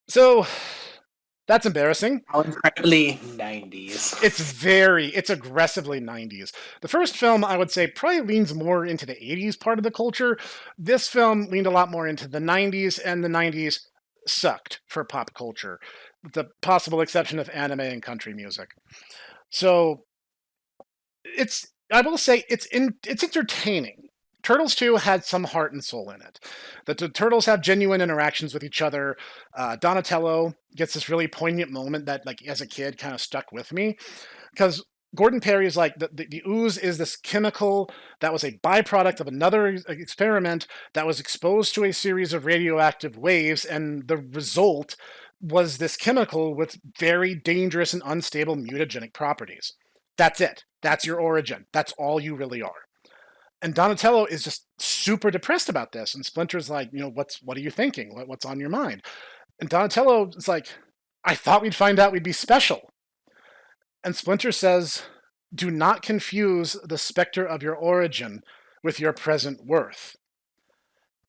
so that's embarrassing. How incredibly 90s. It's aggressively 90s. The first film, I would say, probably leans more into the 80s part of the culture. This film leaned a lot more into the 90s, and the 90s sucked for pop culture, with the possible exception of anime and country music. So, I will say, it's entertaining. Turtles 2 had some heart and soul in it. The turtles have genuine interactions with each other. Donatello gets this really poignant moment that, like, as a kid, kind of stuck with me. Because Gordon Perry is like, the ooze is this chemical that was a byproduct of another experiment that was exposed to a series of radioactive waves, and the result was this chemical with very dangerous and unstable mutagenic properties. That's it. That's your origin. That's all you really are. And Donatello is just super depressed about this. And Splinter's like, what are you thinking? What's on your mind? And Donatello is like, I thought we'd find out we'd be special. And Splinter says, do not confuse the specter of your origin with your present worth.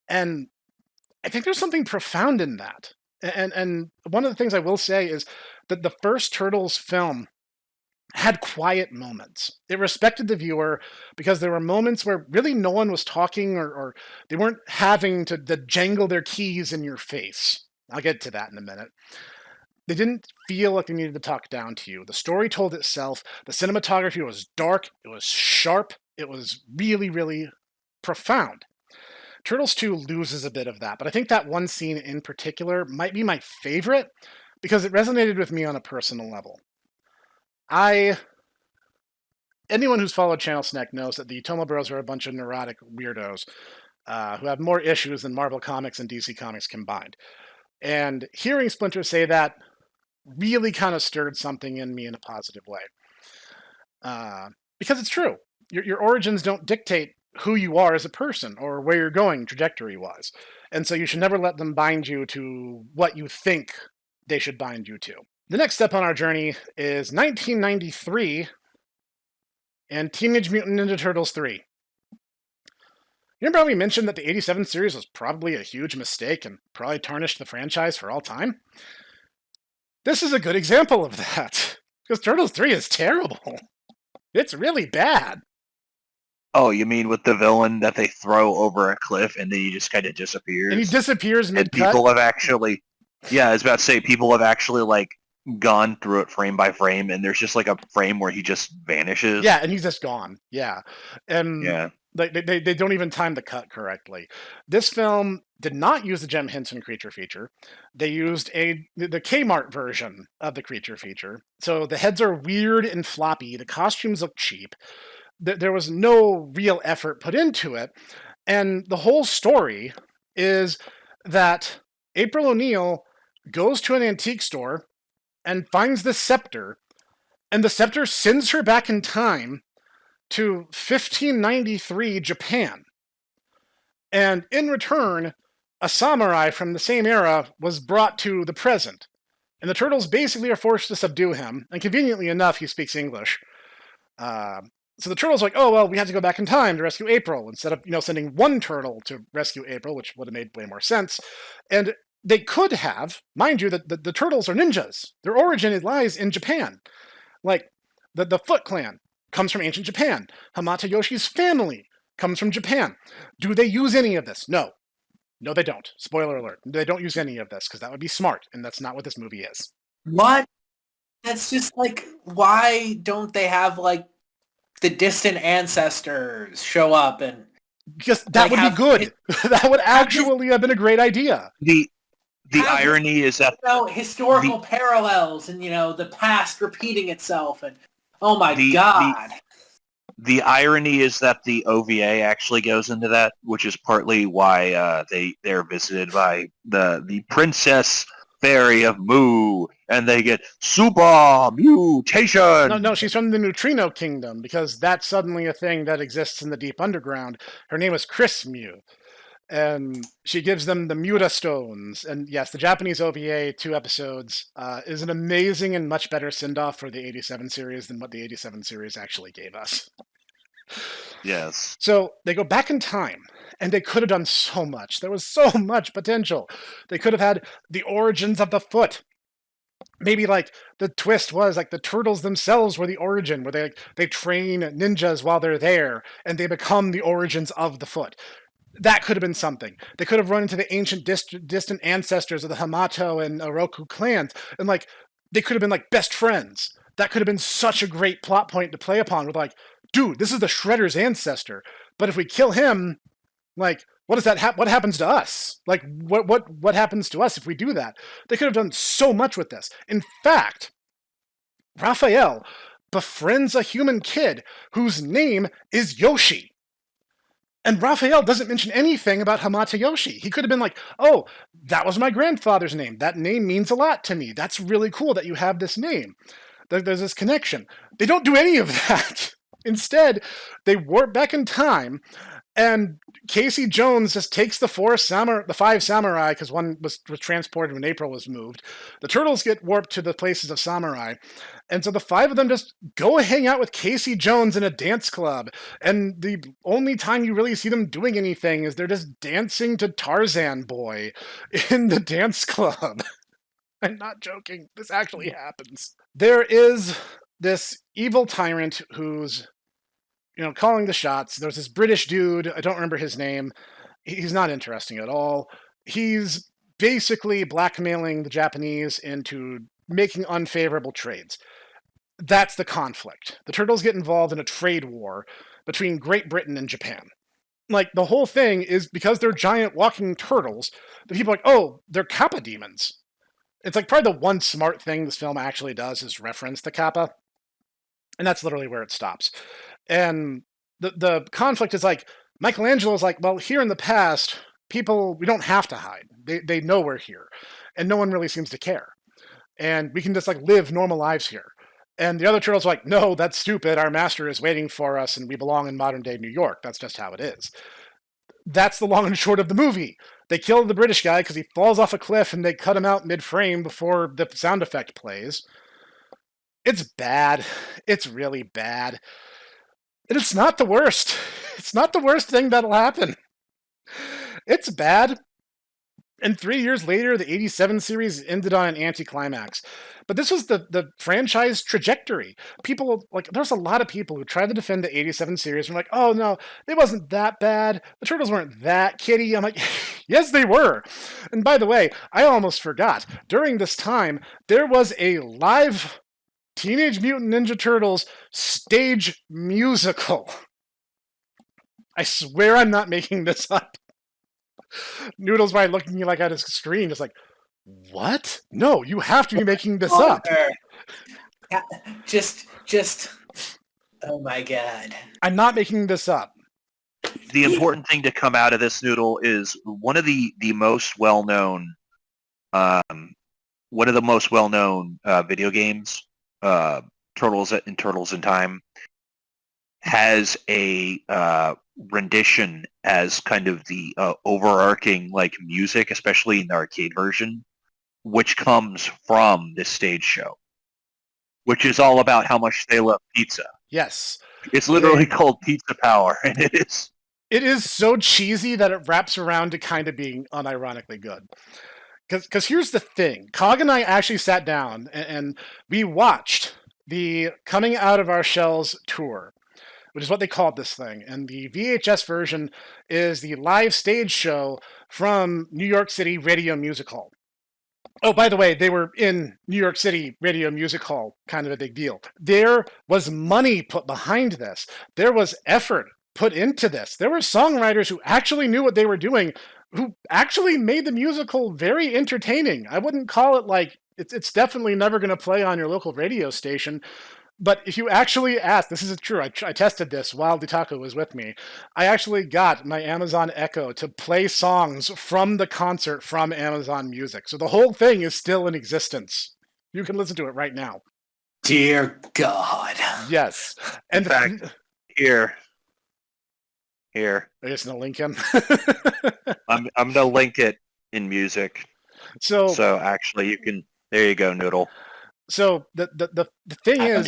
And I think there's something profound in that. And one of the things I will say is that the first Turtles film had quiet moments. It respected the viewer because there were moments where really no one was talking or they weren't having to jangle their keys in your face. I'll get to that in a minute. They didn't feel like they needed to talk down to you. The story told itself. The cinematography was dark. It was sharp. It was really, really profound. Turtles 2 loses a bit of that, but I think that one scene in particular might be my favorite because it resonated with me on a personal level. Anyone who's followed Channel Snek knows that the Tomo Bros are a bunch of neurotic weirdos who have more issues than Marvel Comics and DC Comics combined. And hearing Splinter say that really kind of stirred something in me in a positive way. Because it's true. Your origins don't dictate who you are as a person or where you're going trajectory-wise. And so you should never let them bind you to what you think they should bind you to. The next step on our journey is 1993 and Teenage Mutant Ninja Turtles 3. Remember how we mentioned that the 87 series was probably a huge mistake and probably tarnished the franchise for all time? This is a good example of that, because Turtles 3 is terrible. It's really bad. Oh, you mean with the villain that they throw over a cliff and then he just kind of disappears? And he disappears mid-cut? And people have actually... Yeah, I was about to say, people have actually, like, gone through it frame by frame, and there's just, like, a frame where he just vanishes. Yeah, and he's just gone. Yeah. And yeah. They don't even time the cut correctly. This film did not use the Jem Henson creature feature. They used the Kmart version of the creature feature. So the heads are weird and floppy. The costumes look cheap. There was no real effort put into it. And the whole story is that April O'Neil goes to an antique store and finds the scepter, and the scepter sends her back in time to 1593 Japan. And in return, a samurai from the same era was brought to the present. And the turtles basically are forced to subdue him, and conveniently enough, he speaks English. So the turtles are like, oh, well, we had to go back in time to rescue April, instead of, sending one turtle to rescue April, which would have made way more sense. And they could have, mind you, that the turtles are ninjas. Their origin lies in Japan. Like, the Foot Clan comes from ancient Japan. Hamata Yoshi's family comes from Japan. Do they use any of this? No. No, they don't. Spoiler alert. They don't use any of this, because that would be smart, and that's not what this movie is. What? That's just like, why don't they have, like, the distant ancestors show up and... Because that would be good. That would actually have been a great idea. The irony is that... historical parallels and, the past repeating itself, and oh my god. The irony is that the OVA actually goes into that, which is partly why they're visited by the princess fairy of Mu, and they get super mutation. No, she's from the Neutrino Kingdom, because that's suddenly a thing that exists in the deep underground. Her name is Chris Mew, and she gives them the Muta Stones. And yes, the Japanese OVA, 2 episodes, is an amazing and much better send-off for the 87 series than what the 87 series actually gave us. Yes. So they go back in time, and they could have done so much. There was so much potential. They could have had the origins of the foot. Maybe like the twist was like the turtles themselves were the origin, where they train ninjas while they're there, and they become the origins of the foot. That could have been something. They could have run into the ancient distant ancestors of the Hamato and Oroku clans, and like they could have been like best friends. That could have been such a great plot point to play upon, with like, dude, this is the Shredder's ancestor, but if we kill him, like, what does that what happens to us? Like, what happens to us if we do that? They could have done so much with this. In fact, Raphael befriends a human kid whose name is Yoshi. And Raphael doesn't mention anything about Hamata Yoshi. He could have been like, oh, that was my grandfather's name. That name means a lot to me. That's really cool that you have this name. There's this connection. They don't do any of that. Instead, they warp back in time, and Casey Jones just takes the 5 samurai, because one was transported when April was moved. The turtles get warped to the places of samurai, and so the 5 of them just go hang out with Casey Jones in a dance club. And the only time you really see them doing anything is they're just dancing to Tarzan Boy in the dance club. I'm not joking. This actually happens. There is this evil tyrant who's, calling the shots. There's this British dude. I don't remember his name. He's not interesting at all. He's basically blackmailing the Japanese into making unfavorable trades. That's the conflict. The turtles get involved in a trade war between Great Britain and Japan. Like, the whole thing is because they're giant walking turtles, the people are like, oh, they're Kappa demons. It's like probably the one smart thing this film actually does is reference the Kappa. And that's literally where it stops. And the conflict is like, Michelangelo's like, well, here in the past, people, we don't have to hide. They know we're here. And no one really seems to care. And we can just like live normal lives here. And the other turtles are like, no, that's stupid. Our master is waiting for us and we belong in modern day New York. That's just how it is. That's the long and short of the movie. They kill the British guy because he falls off a cliff and they cut him out mid-frame before the sound effect plays. It's bad. It's really bad. And it's not the worst. It's not the worst thing that'll happen. It's bad. And 3 years later, the 87 series ended on an anticlimax. But this was the franchise trajectory. People, like, there's a lot of people who tried to defend the 87 series and were like, oh no, it wasn't that bad. The turtles weren't that kiddie. I'm like, yes, they were. And by the way, I almost forgot. During this time, there was a live Teenage Mutant Ninja Turtles stage musical. I swear I'm not making this up. Noodles by looking like at his screen, just like, what? No, you have to be making this up. Just, oh my god. I'm not making this up. The important thing to come out of this, Noodle, is one of the most well-known video games, Turtles in Time, has a rendition as kind of the overarching like music, especially in the arcade version, which comes from this stage show, which is all about how much they love pizza. Yes. It's literally called Pizza Power, and it is so cheesy that it wraps around to kind of being unironically good. Because here's the thing. Cog and I actually sat down and we watched the Coming Out of Our Shells tour, which is what they called this thing. And the VHS version is the live stage show from New York City Radio Music Hall. Oh, by the way, they were in New York City Radio Music Hall, kind of a big deal. There was money put behind this. There was effort put into this. There were songwriters who actually knew what they were doing, who actually made the musical very entertaining. I wouldn't call it like, it's definitely never going to play on your local radio station, But if you actually ask, this is true. I tested this while Ditaku was with me. I actually got my Amazon Echo to play songs from the concert from Amazon Music. So the whole thing is still in existence. You can listen to it right now. Dear God. Yes. In fact, here. Are you just gonna link him? I'm gonna link it in music. So actually, you can. There you go, Noodle. So the thing is,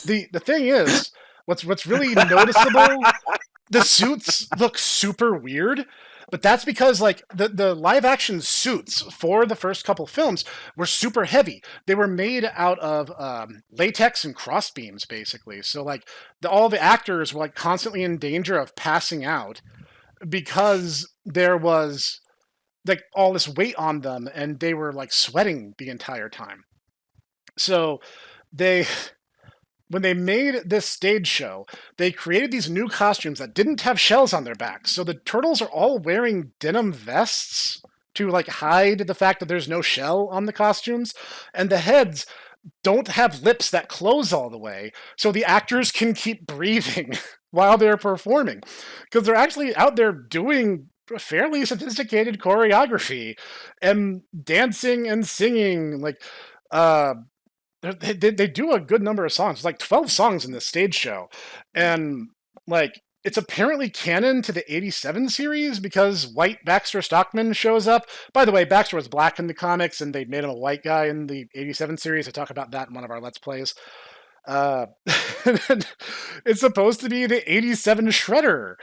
the thing is, what's really noticeable. The suits look super weird, but that's because like the live action suits for the first couple films were super heavy. They were made out of latex and crossbeams, basically. So like all the actors were like constantly in danger of passing out because there was like all this weight on them, and they were like sweating the entire time. So when they made this stage show, they created these new costumes that didn't have shells on their backs. So the turtles are all wearing denim vests to like hide the fact that there's no shell on the costumes, and the heads don't have lips that close all the way, so the actors can keep breathing while they're performing, because they're actually out there doing fairly sophisticated choreography and dancing and singing. Like they do a good number of songs. There's like 12 songs in this stage show, and like it's apparently canon to the 87 series because white Baxter Stockman shows up. By the way, Baxter was black in the comics and they made him a white guy in the 87 series. I talk about that in one of our Let's Plays. It's supposed to be the 87 Shredder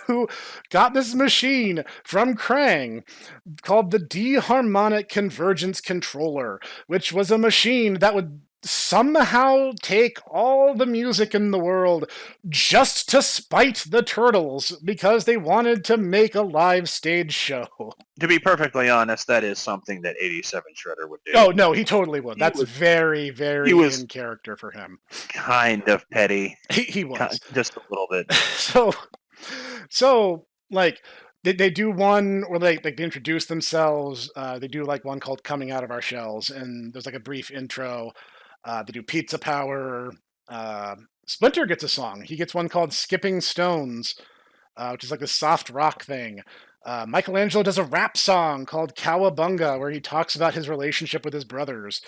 who got this machine from Krang called the D-Harmonic Convergence Controller, which was a machine that would somehow take all the music in the world just to spite the turtles because they wanted to make a live stage show. To be perfectly honest, that is something that 87 Shredder would do. Oh, no, he totally would. That's very, very in character for him. Kind of petty. He was. Just a little bit. So like, they do one where they introduce themselves. They do like one called Coming Out of Our Shells, and there's like a brief intro. They do Pizza Power. Splinter gets a song. He gets one called Skipping Stones, which is like a soft rock thing. Michelangelo does a rap song called Cowabunga, where he talks about his relationship with his brothers.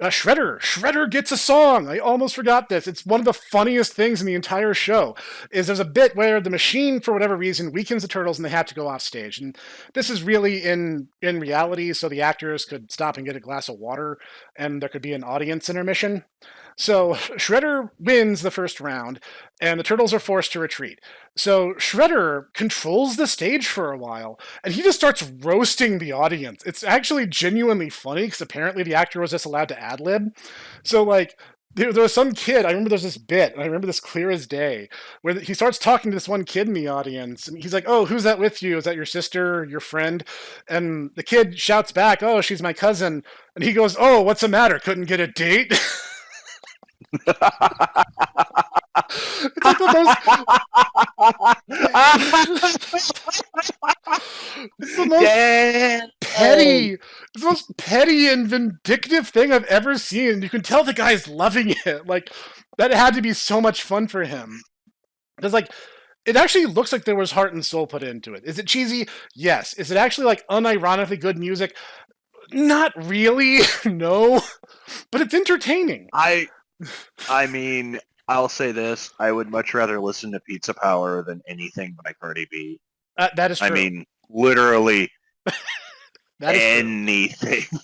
Shredder gets a song. I almost forgot this. It's one of the funniest things in the entire show. Is there's a bit where the machine, for whatever reason, weakens the turtles and they have to go off stage. And this is really in reality, so the actors could stop and get a glass of water, and there could be an audience intermission. So Shredder wins the first round, and the turtles are forced to retreat. So Shredder controls the stage for a while, and he just starts roasting the audience. It's actually genuinely funny, because apparently the actor was just allowed to ad-lib. So, like, there was some kid, I remember there's this bit, and I remember this clear as day, where he starts talking to this one kid in the audience, and he's like, "Oh, who's that with you? Is that your sister, your friend?" And the kid shouts back, "Oh, she's my cousin." And he goes, "Oh, what's the matter? Couldn't get a date?" It's like the most. It's the most petty. It's the most petty and vindictive thing I've ever seen. You can tell the guy's loving it. Like, that had to be so much fun for him. Because, like, it actually looks like there was heart and soul put into it. Is it cheesy? Yes. Is it actually, like, unironically good music? Not really. No. But it's entertaining. I mean, I'll say this. I would much rather listen to Pizza Power than anything by Cardi B. That is true. I mean, literally anything. True.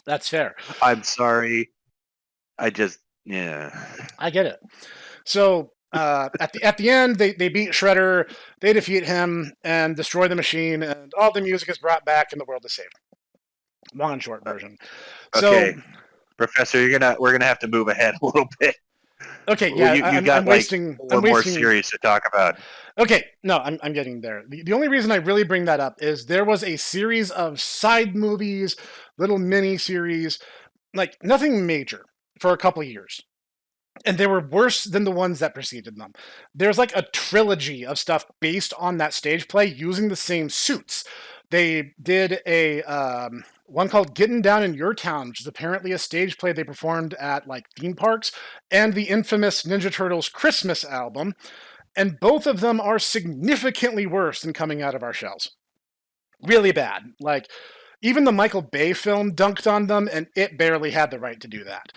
That's fair. I'm sorry. I get it. So at the end, they beat Shredder, they defeat him, and destroy the machine, and all the music is brought back, and the world is saved. Long and short version. Okay. So, Professor, we're gonna have to move ahead a little bit. Okay, yeah, I'm wasting more series to talk about. Okay, no, I'm getting there. The only reason I really bring that up is there was a series of side movies, little mini series, like nothing major, for a couple of years. And they were worse than the ones that preceded them. There's like a trilogy of stuff based on that stage play using the same suits. They did a one called Getting Down in Your Town, which is apparently a stage play they performed at like theme parks, and the infamous Ninja Turtles Christmas album. And both of them are significantly worse than Coming Out of Our Shells. Really bad. Like, even the Michael Bay film dunked on them, and it barely had the right to do that.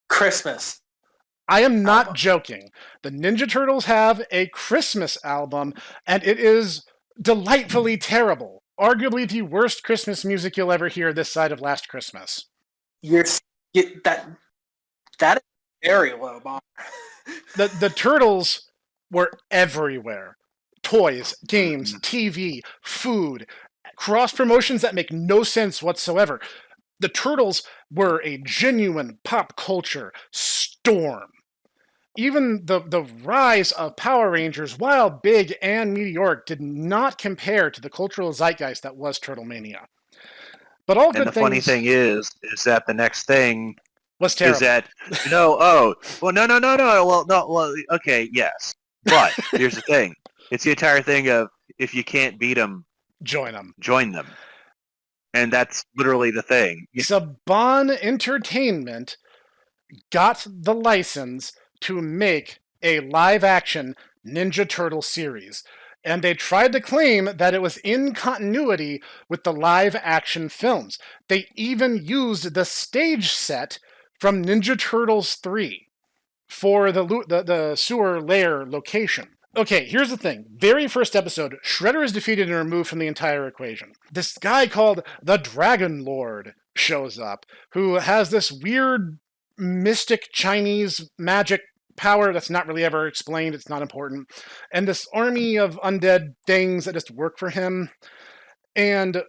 Christmas. I am not joking. The Ninja Turtles have a Christmas album, and it is delightfully terrible. Arguably the worst Christmas music you'll ever hear this side of Last Christmas. That is very low bar. The Turtles were everywhere. Toys, games, TV, food, cross promotions that make no sense whatsoever. The Turtles were a genuine pop culture storm. Even the rise of Power Rangers, while big and meteoric, did not compare to the cultural zeitgeist that was Turtle Mania. But all good things... And the funny thing is that the next thing was terrible. Is that, no, okay, yes. But here's the thing. It's the entire thing of, if you can't beat them, join them. And that's literally the thing. Saban Entertainment got the license to make a live-action Ninja Turtle series. And they tried to claim that it was in continuity with the live-action films. They even used the stage set from Ninja Turtles 3 for the sewer lair location. Okay, here's the thing. Very first episode, Shredder is defeated and removed from the entire equation. This guy called the Dragon Lord shows up, who has this weird mystic Chinese magic power that's not really ever explained. It's not important. And this army of undead things that just work for him. And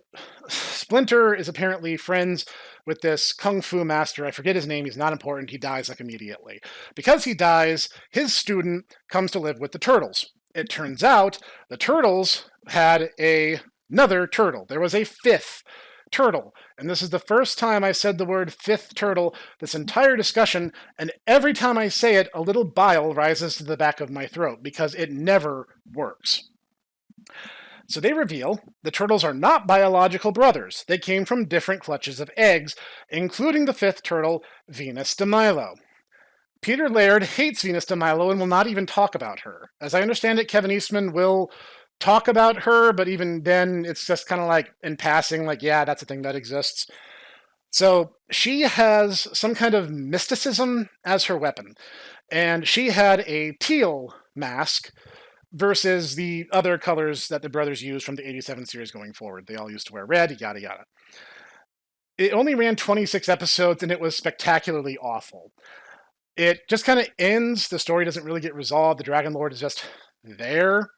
Splinter is apparently friends with this kung fu master. I forget his name. He's not important. He dies like immediately. Because he dies, his student comes to live with the turtles. It turns out the turtles had another turtle. There was a fifth turtle. And this is the first time I said the word fifth turtle this entire discussion, and every time I say it, a little bile rises to the back of my throat, because it never works. So they reveal the turtles are not biological brothers. They came from different clutches of eggs, including the fifth turtle, Venus de Milo. Peter Laird hates Venus de Milo and will not even talk about her. As I understand it, Kevin Eastman will talk about her, but even then, it's just kind of like in passing, like, yeah, that's a thing that exists. So she has some kind of mysticism as her weapon. And she had a teal mask versus the other colors that the brothers used from the 87 series going forward. They all used to wear red, yada yada. It only ran 26 episodes, and it was spectacularly awful. It just kind of ends. The story doesn't really get resolved. The Dragon Lord is just there.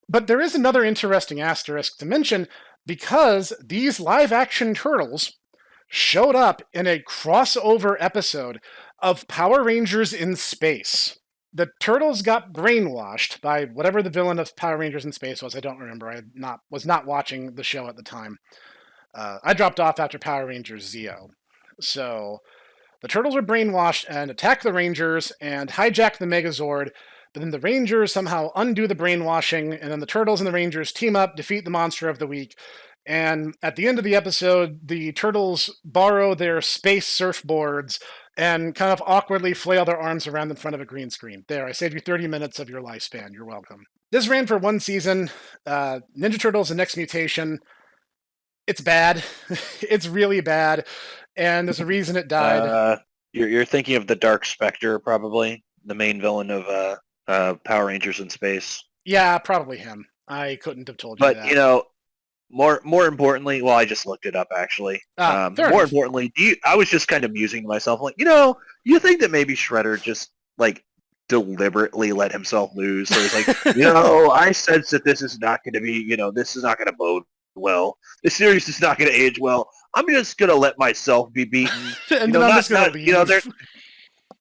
But there is another interesting asterisk to mention, because these live-action turtles showed up in a crossover episode of Power Rangers in Space. The turtles got brainwashed by whatever the villain of Power Rangers in Space was. I don't remember. I was not watching the show at the time. I dropped off after Power Rangers Zeo. So the turtles were brainwashed and attack the Rangers and hijack the Megazord. But then the Rangers somehow undo the brainwashing, and then the turtles and the Rangers team up, defeat the monster of the week. And at the end of the episode, the turtles borrow their space surfboards and kind of awkwardly flail their arms around in front of a green screen. There, I saved you 30 minutes of your lifespan. You're welcome. This ran for one season. Ninja Turtles: The Next Mutation. It's bad. It's really bad. And there's a reason it died. You're thinking of the Dark Spectre, probably. The main villain of Power Rangers in Space. Yeah, probably him. I couldn't have told you that. But, you know, more importantly, well, I just looked it up, actually. More importantly, I was just kind of musing to myself, like, you think that maybe Shredder just, like, deliberately let himself lose? So he's like, I sense that this is not going to be, this is not going to bode well. This series is not going to age well. I'm just going to let myself be beaten. And then I'm just going to leave.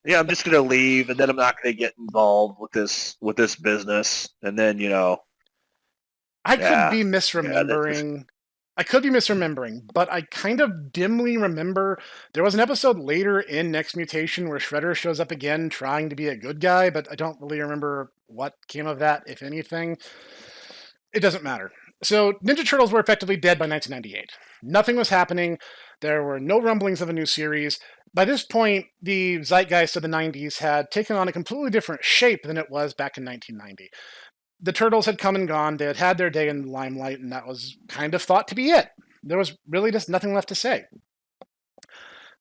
Yeah, I'm just going to leave, and then I'm not going to get involved with this business. And then, I could be misremembering. I could be misremembering, but I kind of dimly remember there was an episode later in Next Mutation where Shredder shows up again trying to be a good guy, but I don't really remember what came of that, if anything. It doesn't matter. So Ninja Turtles were effectively dead by 1998. Nothing was happening. There were no rumblings of a new series. By this point, the zeitgeist of the 90s had taken on a completely different shape than it was back in 1990. The Turtles had come and gone. They had had their day in the limelight, and that was kind of thought to be it. There was really just nothing left to say.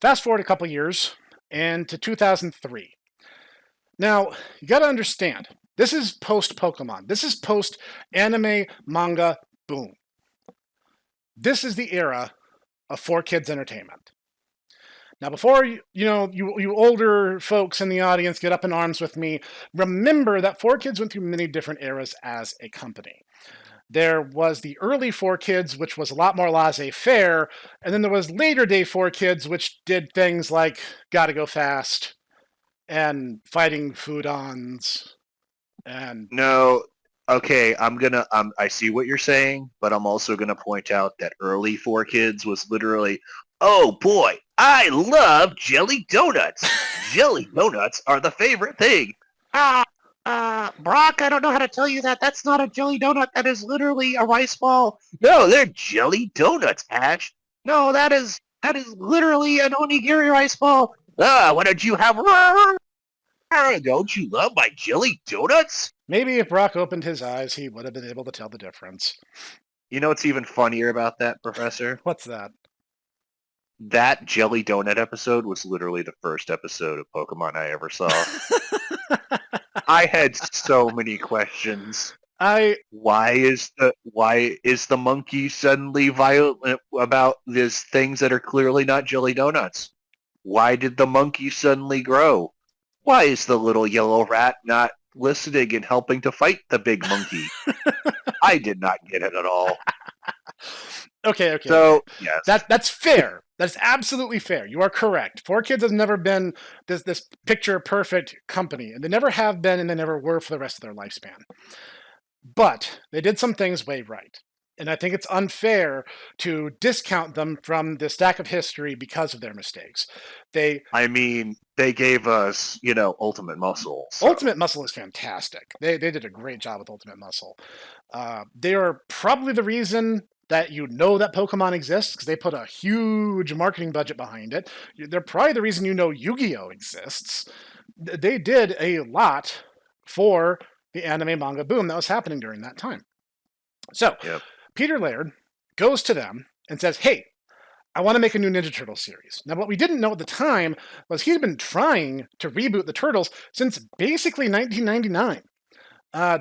Fast forward a couple years, and to 2003. Now, you got to understand, this is post-Pokemon. This is post-anime, manga, boom. This is the era of 4Kids entertainment. Now, before you older folks in the audience get up in arms with me, remember that 4Kids went through many different eras as a company. There was the early 4Kids, which was a lot more laissez-faire, and then there was later day 4Kids, which did things like Gotta Go Fast and fighting Foodons and... No, okay, I see what you're saying, but I'm also gonna point out that early 4Kids was literally, oh boy, I love jelly donuts. Jelly donuts are the favorite thing. Brock, I don't know how to tell you that. That's not a jelly donut. That is literally a rice ball. No, they're jelly donuts, Ash. No, that is literally an onigiri rice ball. Why don't you have... Don't you love my jelly donuts? Maybe if Brock opened his eyes, he would have been able to tell the difference. You know what's even funnier about that, Professor? What's that? That jelly donut episode was literally the first episode of Pokemon I ever saw. I had so many questions. Why is the monkey suddenly violent about these things that are clearly not jelly donuts? Why did the monkey suddenly grow? Why is the little yellow rat not listening and helping to fight the big monkey? I did not get it at all. Okay. So, yes. That's fair. That's absolutely fair. You are correct. 4Kids has never been this picture-perfect company, and they never have been, and they never were for the rest of their lifespan. But they did some things way right. And I think it's unfair to discount them from the stack of history because of their mistakes. They gave us, Ultimate Muscle. So. Ultimate Muscle is fantastic. They did a great job with Ultimate Muscle. They are probably the reason that that Pokemon exists, because they put a huge marketing budget behind it. They're probably the reason Yu-Gi-Oh! Exists. They did a lot for the anime manga boom that was happening during that time. So, yep. Peter Laird goes to them and says, hey, I want to make a new Ninja Turtle series. Now, what we didn't know at the time was he'd been trying to reboot the Turtles since basically 1999.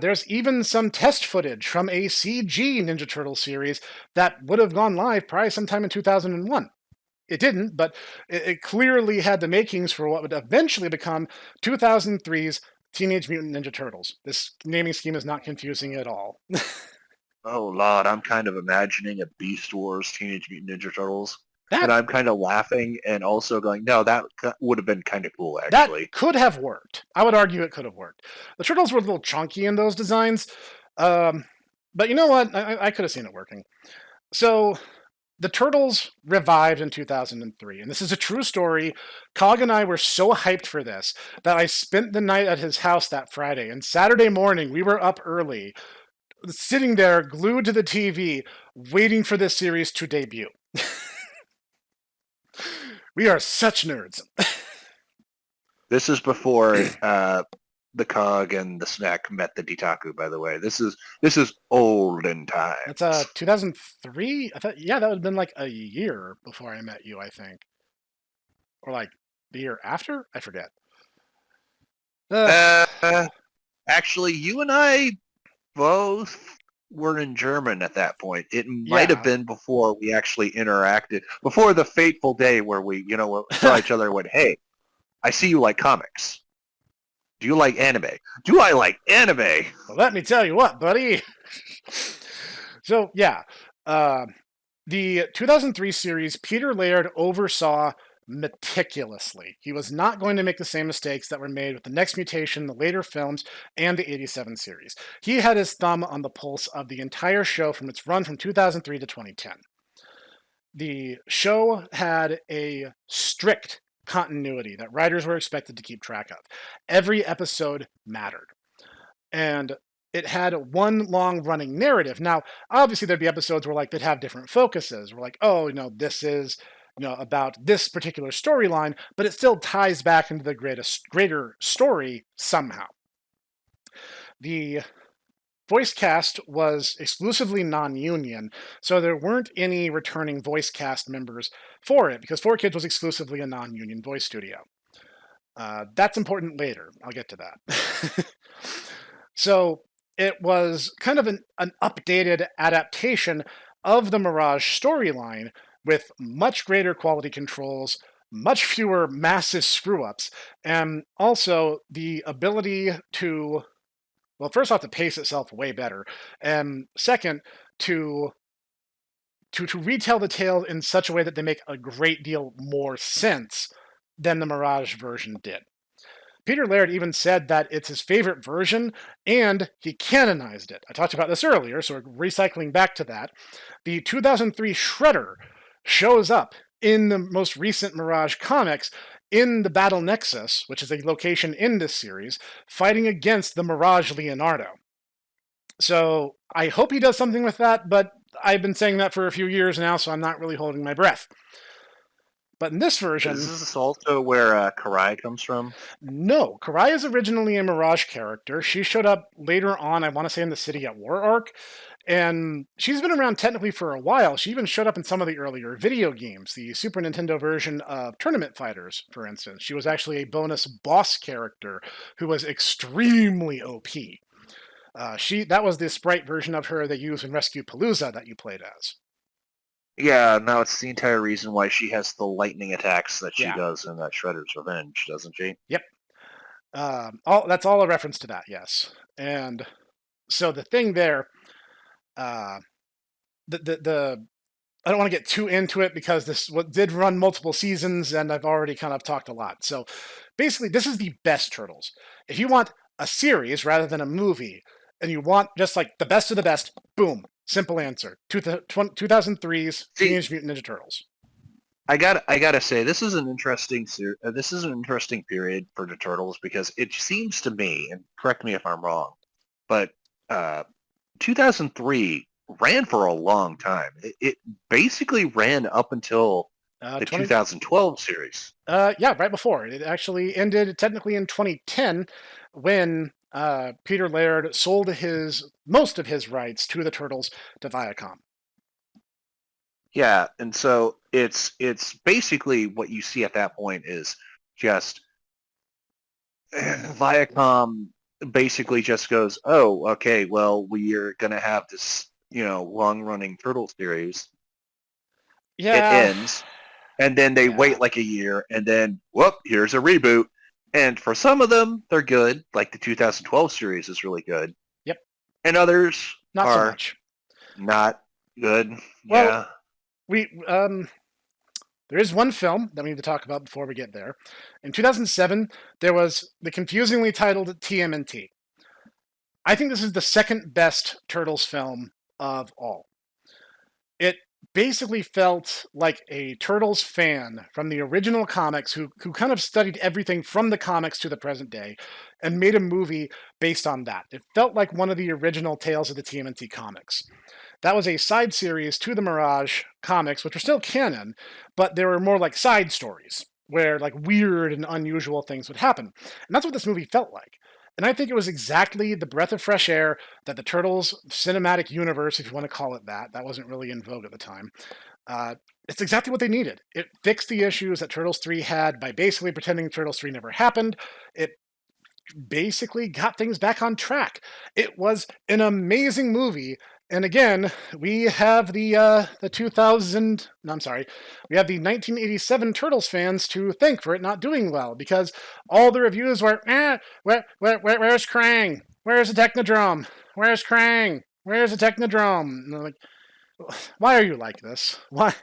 There's even some test footage from a CG Ninja Turtle series that would have gone live probably sometime in 2001. It didn't, but it clearly had the makings for what would eventually become 2003's Teenage Mutant Ninja Turtles. This naming scheme is not confusing at all. Oh, Lord, I'm kind of imagining a Beast Wars Teenage Mutant Ninja Turtles. And I'm kind of laughing and also going, no, that would have been kind of cool, actually. That could have worked. I would argue it could have worked. The Turtles were a little chunky in those designs. But you know what? I could have seen it working. So the Turtles revived in 2003. And this is a true story. Cog and I were so hyped for this that I spent the night at his house that Friday. And Saturday morning, we were up early, sitting there glued to the TV, waiting for this series to debut. We are such nerds. This is before the Cog and the Snek met the Ditaku, by the way. This is olden times. That's 2003? I thought, yeah, that would have been like a year before I met you, I think. Or like the year after? I forget. Actually, you and I both were in German at that point. It might have been before we actually interacted, before the fateful day where we, saw each other and went, hey, I see you like comics. Do you like anime? Do I like anime? Well, let me tell you what, buddy. So, yeah. The 2003 series, Peter Laird oversaw meticulously. He was not going to make the same mistakes that were made with the Next Mutation, the later films, and the 87 series. He had his thumb on the pulse of the entire show from its run from 2003 to 2010. The show had a strict continuity that writers were expected to keep track of. Every episode mattered. And it had one long-running narrative. Now, obviously, there'd be episodes where like they'd have different focuses. We're like, oh, this is about this particular storyline, but it still ties back into the greater story somehow. The voice cast was exclusively non-union, so there weren't any returning voice cast members for it, because 4Kids was exclusively a non-union voice studio. That's important later. I'll get to that. So it was kind of an updated adaptation of the Mirage storyline with much greater quality controls, much fewer massive screw-ups, and also the ability to, well, first off, to pace itself way better, and second, to retell the tale in such a way that they make a great deal more sense than the Mirage version did. Peter Laird even said that it's his favorite version, and he canonized it. I talked about this earlier, so we're recycling back to that. The 2003 Shredder shows up in the most recent Mirage comics in the Battle Nexus, which is a location in this series, fighting against the Mirage Leonardo. So I hope he does something with that, but I've been saying that for a few years now, so I'm not really holding my breath. But in this version... Is this also where Karai comes from? No. Karai is originally a Mirage character. She showed up later on, I want to say in the City at War arc, and she's been around technically for a while. She even showed up in some of the earlier video games, the Super Nintendo version of Tournament Fighters, for instance. She was actually a bonus boss character who was extremely OP. That was the sprite version of her they used in Rescue Palooza that you played as. Yeah, now it's the entire reason why she has the lightning attacks that she does in that Shredder's Revenge, doesn't she? Yep. That's all a reference to that, yes. And so the thing there, I don't want to get too into it because this did run multiple seasons and I've already kind of talked a lot. So basically, this is the best Turtles. If you want a series rather than a movie, and you want just like the best of the best, boom. Simple answer. 2003's Teenage Mutant Ninja Turtles. I gotta say, this is an interesting period for the Turtles because it seems to me, and correct me if I'm wrong, but 2003 ran for a long time. It basically ran up until the 2012 series. Yeah, right before. It actually ended technically in 2010 when Peter Laird sold most of his rights to the Turtles to Viacom. Yeah, and so it's basically what you see at that point is just Viacom basically just goes, oh, okay, well, we are going to have this, long-running Turtles series. Yeah. It ends, and then they wait like a year, and then, whoop, here's a reboot. And for some of them, they're good. Like the 2012 series is really good. Yep. And others not are so much. Not good. Well, there is one film that we need to talk about before we get there. In 2007, there was the confusingly titled TMNT. I think this is the second best Turtles film of all. It basically felt like a Turtles fan from the original comics who kind of studied everything from the comics to the present day and made a movie based on that. It felt like one of the original Tales of the TMNT comics. That was a side series to the Mirage comics, which were still canon, but they were more like side stories where like weird and unusual things would happen. And that's what this movie felt like. And I think it was exactly the breath of fresh air that the Turtles cinematic universe, if you want to call it that wasn't really in vogue at the time, it's exactly what they needed. It fixed the issues that Turtles 3 had by basically pretending Turtles 3 never happened. It basically got things back on track. It was an amazing movie. And again, we have we have the 1987 Turtles fans to thank for it not doing well, because all the reviews were, where's Krang? Where's the Technodrome? Where's Krang? Where's the Technodrome? And I'm like, why are you like this? Why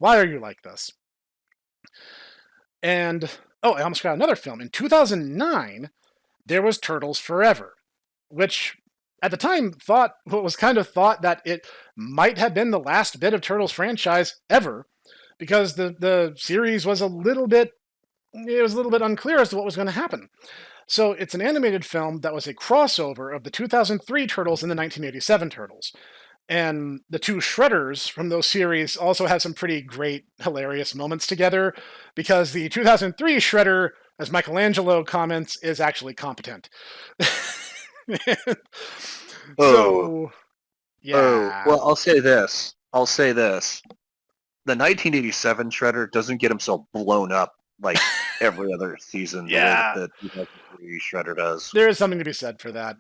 are you like this? And, I almost got another film. In 2009, there was Turtles Forever, which at the time was kind of thought that it might have been the last bit of Turtles franchise ever, because the series was a little bit unclear as to what was going to happen. So it's an animated film that was a crossover of the 2003 Turtles and the 1987 Turtles. And the two Shredders from those series also have some pretty great, hilarious moments together because the 2003 Shredder, as Michelangelo comments, is actually competent. Oh, So, oh. yeah. Well, I'll say this. I'll say this. The 1987 Shredder doesn't get himself blown up like every other season the way that Yeah. the 2003 Shredder does. There is something to be said for that.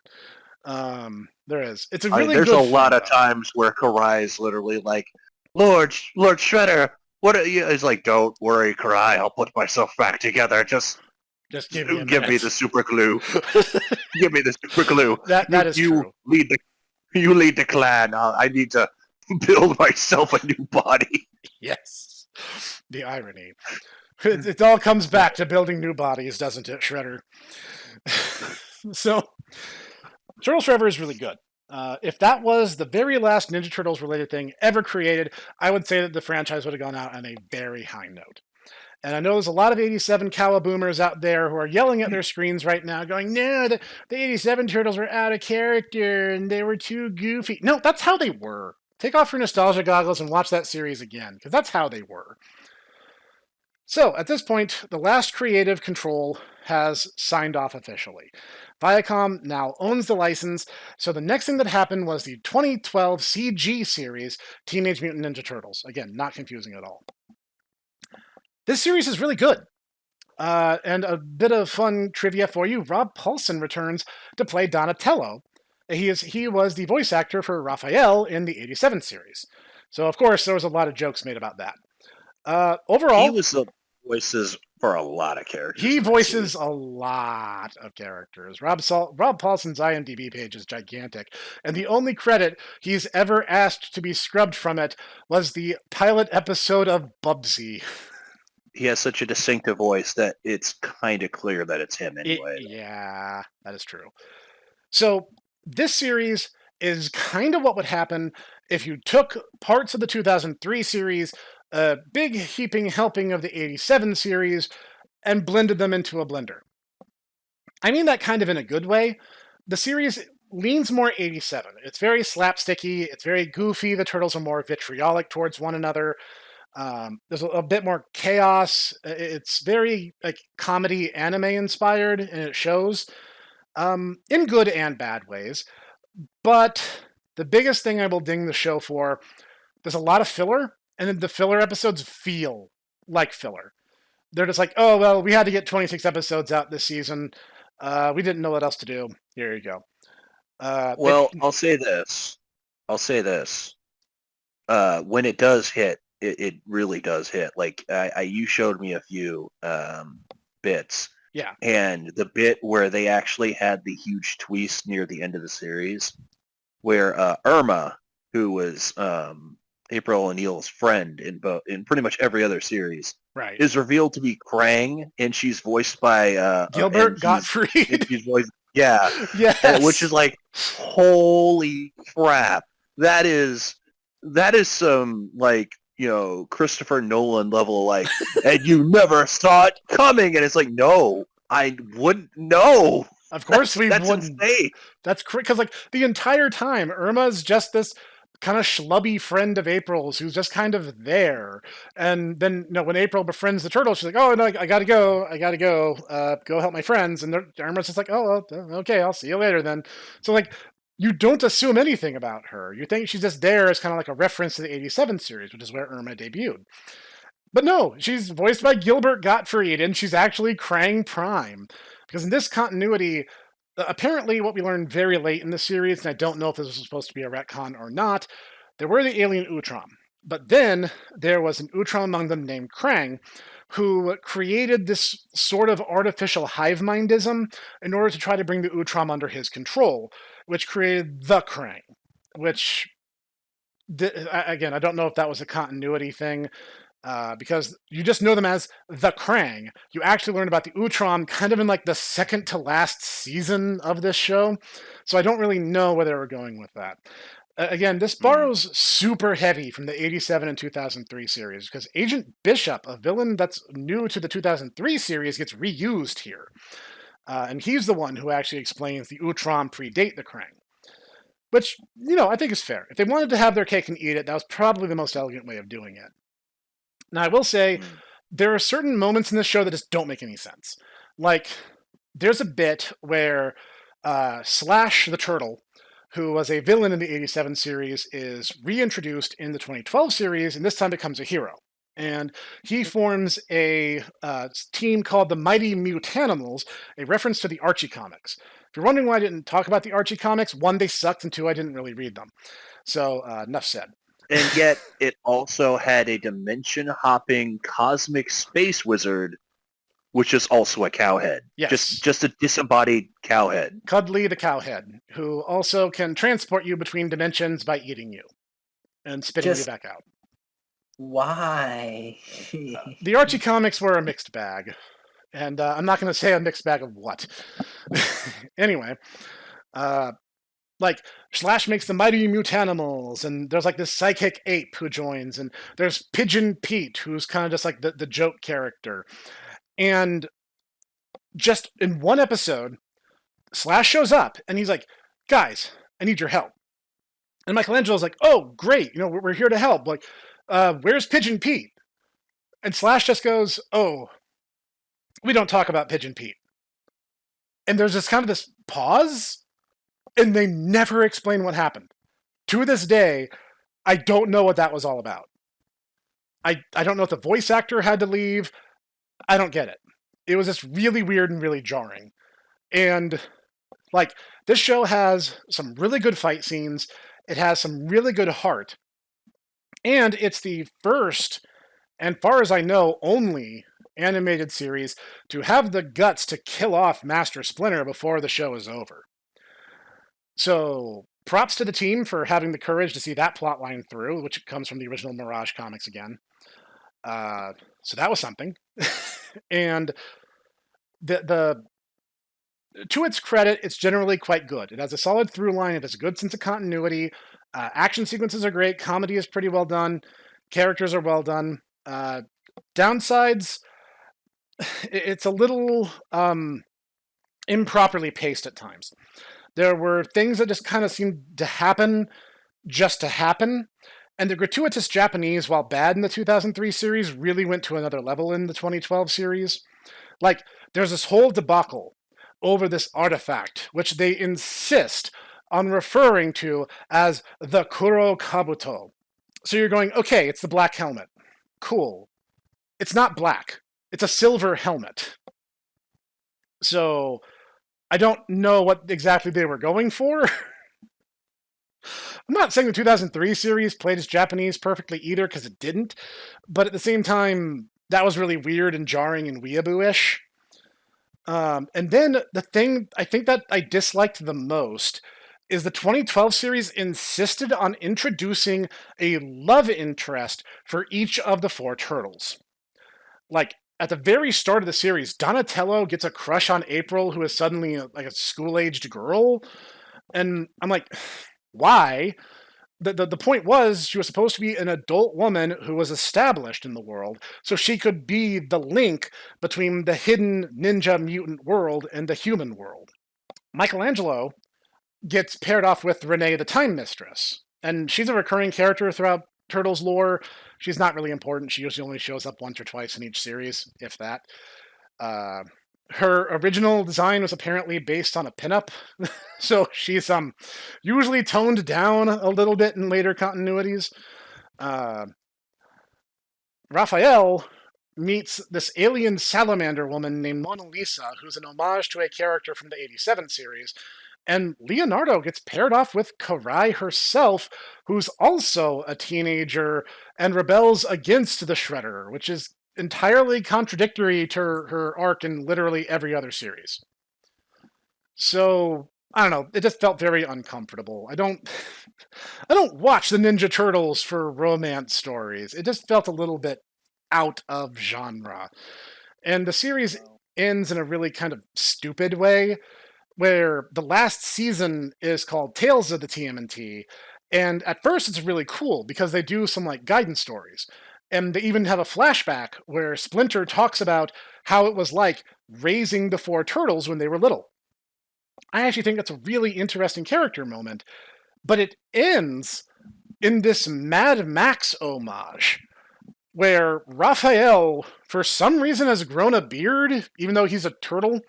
There is. It's a really There's good a lot film, of though. times where Karai is literally like, Lord Shredder, what are you? He's like, don't worry, Karai, I'll put myself back together. Just Just give me a give me minute. the super glue. Give me the super glue. That is you true. you lead the clan. I need to build myself a new body. Yes. The irony. It all comes back to building new bodies, doesn't it, Shredder? So, Turtles Forever is really good. If that was the very last Ninja Turtles related thing ever created, I would say that the franchise would have gone out on a very high note. And I know there's a lot of 87 Boomers out there who are yelling at their screens right now, going, no, the 87 Turtles were out of character and they were too goofy. No, that's how they were. Take off your nostalgia goggles and watch that series again, because that's how they were. So, at this point, the last creative control has signed off officially. Viacom now owns the license, so the next thing that happened was the 2012 CG series, Teenage Mutant Ninja Turtles. Again, not confusing at all. This series is really good. And a bit of fun trivia for you, Rob Paulsen returns to play Donatello. He was the voice actor for Raphael in the 87 series. So, of course, there was a lot of jokes made about that. Overall, He was the voices for a lot of characters. he voices a lot of characters. Rob Paulsen's IMDb page is gigantic, and the only credit he's ever asked to be scrubbed from it was the pilot episode of Bubsy. He has such a distinctive voice that it's kind of clear that it's him anyway. Yeah, that is true. So this series is kind of what would happen if you took parts of the 2003 series, a big heaping helping of the 87 series, and blended them into a blender. I mean that kind of in a good way. The series leans more 87. It's very slapsticky, it's very goofy. The turtles are more vitriolic towards one another. There's a bit more chaos. It's very like comedy anime inspired, and it shows in good and bad ways. But the biggest thing I will ding the show for, there's a lot of filler, and then the filler episodes feel like filler. They're just like, oh, well, we had to get 26 episodes out this season. We didn't know what else to do. Here you go. I'll say this. When it does hit, it really does hit. Like you showed me a few bits. Yeah. And the bit where they actually had the huge twist near the end of the series, where Irma, who was April O'Neil's friend in pretty much every other series, right, is revealed to be Krang, and she's voiced by Gilbert Gottfried. She's voiced, yeah, yes, which is like, holy crap! That is some like, Christopher Nolan level, like, and you never saw it coming, and it's like, no, I wouldn't know. Of course we wouldn't. Insane. That's because like the entire time, Irma's just this kind of schlubby friend of April's who's just kind of there. And then, when April befriends the turtle, she's like, oh, no, I gotta go. Go help my friends. And Irma's just like, oh, okay, I'll see you later then. So, like, you don't assume anything about her. You think she's just there as kind of like a reference to the 87 series, which is where Irma debuted. But no, she's voiced by Gilbert Gottfried, and she's actually Krang Prime. Because in this continuity, apparently what we learned very late in the series, and I don't know if this was supposed to be a retcon or not, there were the alien Utrom. But then there was an Utrom among them named Krang, who created this sort of artificial hive mindism in order to try to bring the Utrom under his control, which created the Krang, which, again, I don't know if that was a continuity thing, because you just know them as the Krang. You actually learn about the Utrom kind of in like the second to last season of this show, so I don't really know where they were going with that. Again, this borrows super heavy from the 87 and 2003 series, because Agent Bishop, a villain that's new to the 2003 series, gets reused here. And he's the one who actually explains the Utrom predate the Krang. Which, I think is fair. If they wanted to have their cake and eat it, that was probably the most elegant way of doing it. Now, I will say, there are certain moments in this show that just don't make any sense. Like, there's a bit where Slash the Turtle, who was a villain in the 87 series, is reintroduced in the 2012 series, and this time becomes a hero. And he forms a team called the Mighty Mutanimals, a reference to the Archie comics. If you're wondering why I didn't talk about the Archie comics, one, they sucked, and two, I didn't really read them. So, enough said. And yet, it also had a dimension-hopping cosmic space wizard, which is also a cowhead. Yes. Just a disembodied cowhead. Cuddly the cowhead, who also can transport you between dimensions by eating you and spitting you back out. Why? The Archie comics were a mixed bag. And I'm not going to say a mixed bag of what. Anyway, Slash makes the Mighty Mutanimals, and there's like this psychic ape who joins, and there's Pigeon Pete, who's kind of just like the joke character. And just in one episode, Slash shows up, and he's like, guys, I need your help. And Michelangelo's like, oh, great, we're here to help. Like, where's Pigeon Pete? And Slash just goes, oh, we don't talk about Pigeon Pete. And there's just kind of this pause, and they never explain what happened. To this day, I don't know what that was all about. I don't know if the voice actor had to leave. I don't get it. It was just really weird and really jarring. And, this show has some really good fight scenes. It has some really good heart. And it's the first, and far as I know, only animated series to have the guts to kill off Master Splinter before the show is over. So, props to the team for having the courage to see that plotline through, which comes from the original Mirage comics again. So that was something. And the to its credit, it's generally quite good. It has a solid through line. It has a good sense of continuity. Action sequences are great. Comedy is pretty well done. Characters are well done. Downsides, it's a little improperly paced at times. There were things that just kind of seemed to happen just to happen, and the gratuitous Japanese, while bad in the 2003 series, really went to another level in the 2012 series. There's this whole debacle over this artifact, which they insist on referring to as the Kuro Kabuto. So you're going, okay, it's the black helmet. Cool. It's not black. It's a silver helmet. So I don't know what exactly they were going for. I'm not saying the 2003 series played as Japanese perfectly either, because it didn't. But at the same time, that was really weird and jarring and weeaboo-ish. And then the thing I think that I disliked the most is the 2012 series insisted on introducing a love interest for each of the four turtles. At the very start of the series, Donatello gets a crush on April, who is suddenly a school-aged girl. And I'm like, why? The point was she was supposed to be an adult woman who was established in the world, so she could be the link between the hidden ninja mutant world and the human world. Michelangelo gets paired off with Renee the Time Mistress, and she's a recurring character throughout Turtles lore. She's not really important. She usually only shows up once or twice in each series, if that. Her original design was apparently based on a pinup, so she's usually toned down a little bit in later continuities. Raphael meets this alien salamander woman named Mona Lisa, who's an homage to a character from the 87 series, and Leonardo gets paired off with Karai herself, who's also a teenager and rebels against the Shredder, which is entirely contradictory to her arc in literally every other series. So, I don't know, it just felt very uncomfortable. I don't watch the Ninja Turtles for romance stories. It just felt a little bit out of genre. And the series ends in a really kind of stupid way, where the last season is called Tales of the TMNT, and at first it's really cool because they do some guidance stories. And they even have a flashback where Splinter talks about how it was like raising the four turtles when they were little. I actually think that's a really interesting character moment, but it ends in this Mad Max homage where Raphael, for some reason, has grown a beard, even though he's a turtle.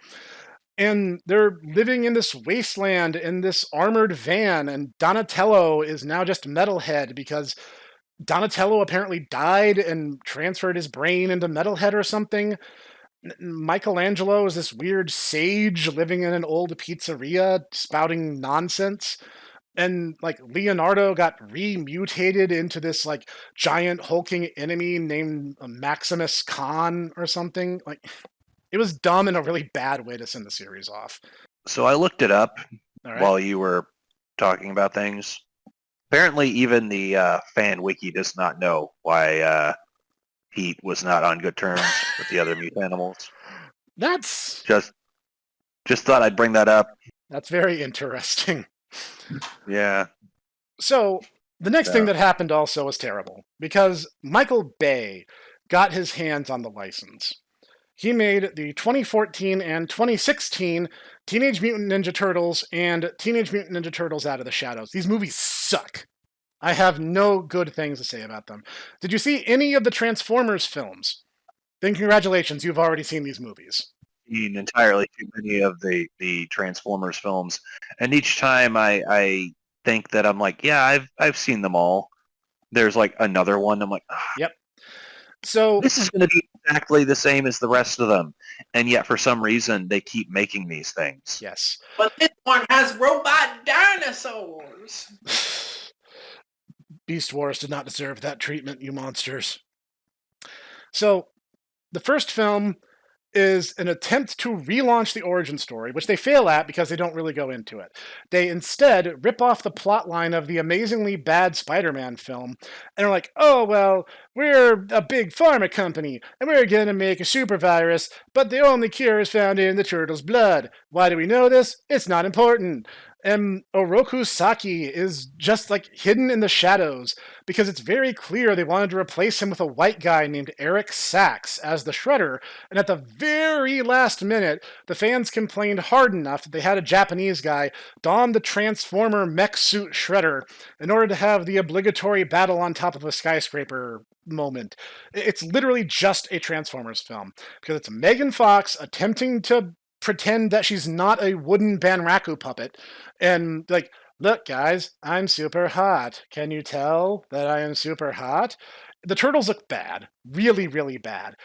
And they're living in this wasteland in this armored van, and Donatello is now just Metalhead because Donatello apparently died and transferred his brain into Metalhead or something. Michelangelo is this weird sage living in an old pizzeria spouting nonsense. And like Leonardo got remutated into this like giant hulking enemy named Maximus Khan or something. Like it was dumb in a really bad way to send the series off. So I looked it up All right. while you were talking about things. Apparently, even the fan wiki does not know why Pete was not on good terms with the other mutant animals. That's Just thought I'd bring that up. That's very interesting. Yeah. So the next thing that happened also was terrible because Michael Bay got his hands on the license. He made the 2014 and 2016 Teenage Mutant Ninja Turtles and Teenage Mutant Ninja Turtles Out of the Shadows. These movies suck. I have no good things to say about them. Did you see any of the Transformers films? Then congratulations, you've already seen these movies. Seen entirely too many of the Transformers films, and each time I think that I'm like, yeah, I've seen them all. There's like another one. I'm like, yep. So this is going to be exactly the same as the rest of them, and yet for some reason they keep making these things. Yes. But this one has robot dinosaurs. Beast Wars did not deserve that treatment, you monsters. So, the first film is an attempt to relaunch the origin story, which they fail at because they don't really go into it. They instead rip off the plotline of the amazingly bad Spider-Man film, and are like, oh, well, we're a big pharma company, and we're going to make a super virus, but the only cure is found in the turtle's blood. Why do we know this? It's not important. And Oroku Saki is just like hidden in the shadows because it's very clear they wanted to replace him with a white guy named Eric Sachs as the Shredder, and at the very last minute, the fans complained hard enough that they had a Japanese guy don the Transformer mech suit Shredder in order to have the obligatory battle on top of a skyscraper moment. It's literally just a Transformers film because it's Megan Fox attempting to pretend that she's not a wooden Banraku puppet and like, look guys, I'm super hot. Can you tell that I am super hot? The turtles look bad. Really, really bad.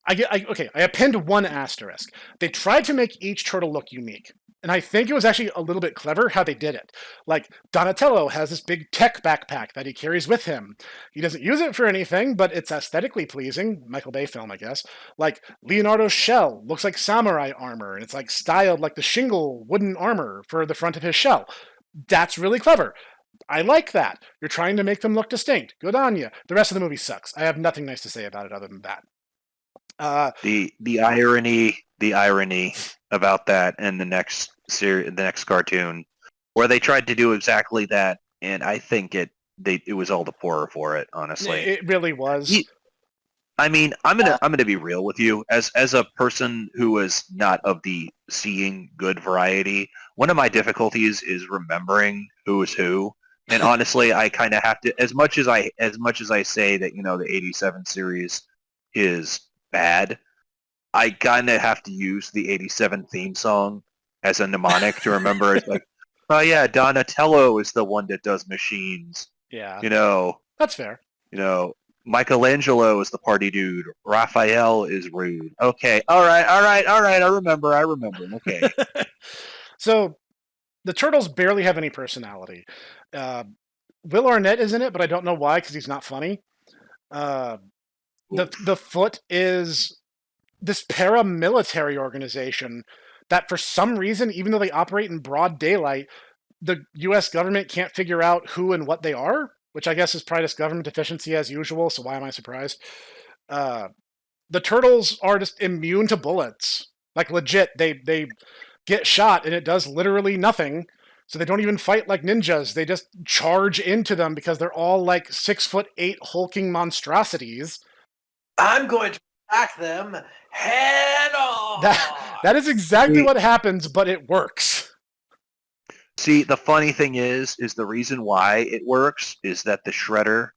I append one asterisk. They tried to make each turtle look unique. And I think it was actually a little bit clever how they did it. Like, Donatello has this big tech backpack that he carries with him. He doesn't use it for anything, but it's aesthetically pleasing. Michael Bay film, I guess. Like, Leonardo's shell looks like samurai armor, and it's like styled like the shingle wooden armor for the front of his shell. That's really clever. I like that. You're trying to make them look distinct. Good on you. The rest of the movie sucks. I have nothing nice to say about it other than that. The irony about that in the next cartoon, where they tried to do exactly that, and I think it was all the poorer for it. Honestly, it really was. I mean, I'm gonna be real with you. As a person who is not of the seeing good variety, one of my difficulties is remembering who is who. And honestly, I kind of have to, as much as I say that, you know, the '87 series is bad, I kind of have to use the '87 theme song as a mnemonic to remember. It's like, oh yeah, Donatello is the one that does machines. Yeah, you know, that's fair. You know, Michelangelo is the party dude. Raphael is rude. Okay, all right. I remember. Okay. So, the turtles barely have any personality. Will Arnett is in it, but I don't know why because he's not funny. The Foot is this paramilitary organization that for some reason, even though they operate in broad daylight, the U.S. government can't figure out who and what they are, which I guess is probably just government efficiency as usual, so why am I surprised? The turtles are just immune to bullets. Like legit, they get shot and it does literally nothing. So they don't even fight like ninjas. They just charge into them because they're all like 6'8" hulking monstrosities. I'm going to attack them head on. That is exactly what happens, but it works. See, the funny thing is the reason why it works is that the Shredder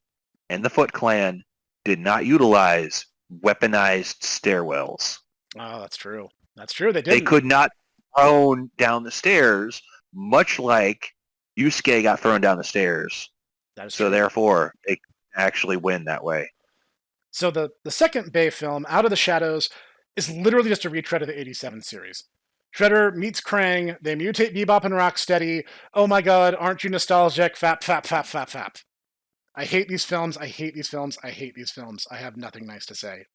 and the Foot Clan did not utilize weaponized stairwells. Oh, that's true. That's true. They didn't. They could not thrown down the stairs, much like Yusuke got thrown down the stairs. That is so true. Therefore, they actually win that way. So the second Bay film, Out of the Shadows, is literally just a retread of the 87 series. Shredder meets Krang, they mutate Bebop and Rocksteady. Oh my god, aren't you nostalgic? Fap, fap, fap, fap, fap. I hate these films, I hate these films, I hate these films. I have nothing nice to say.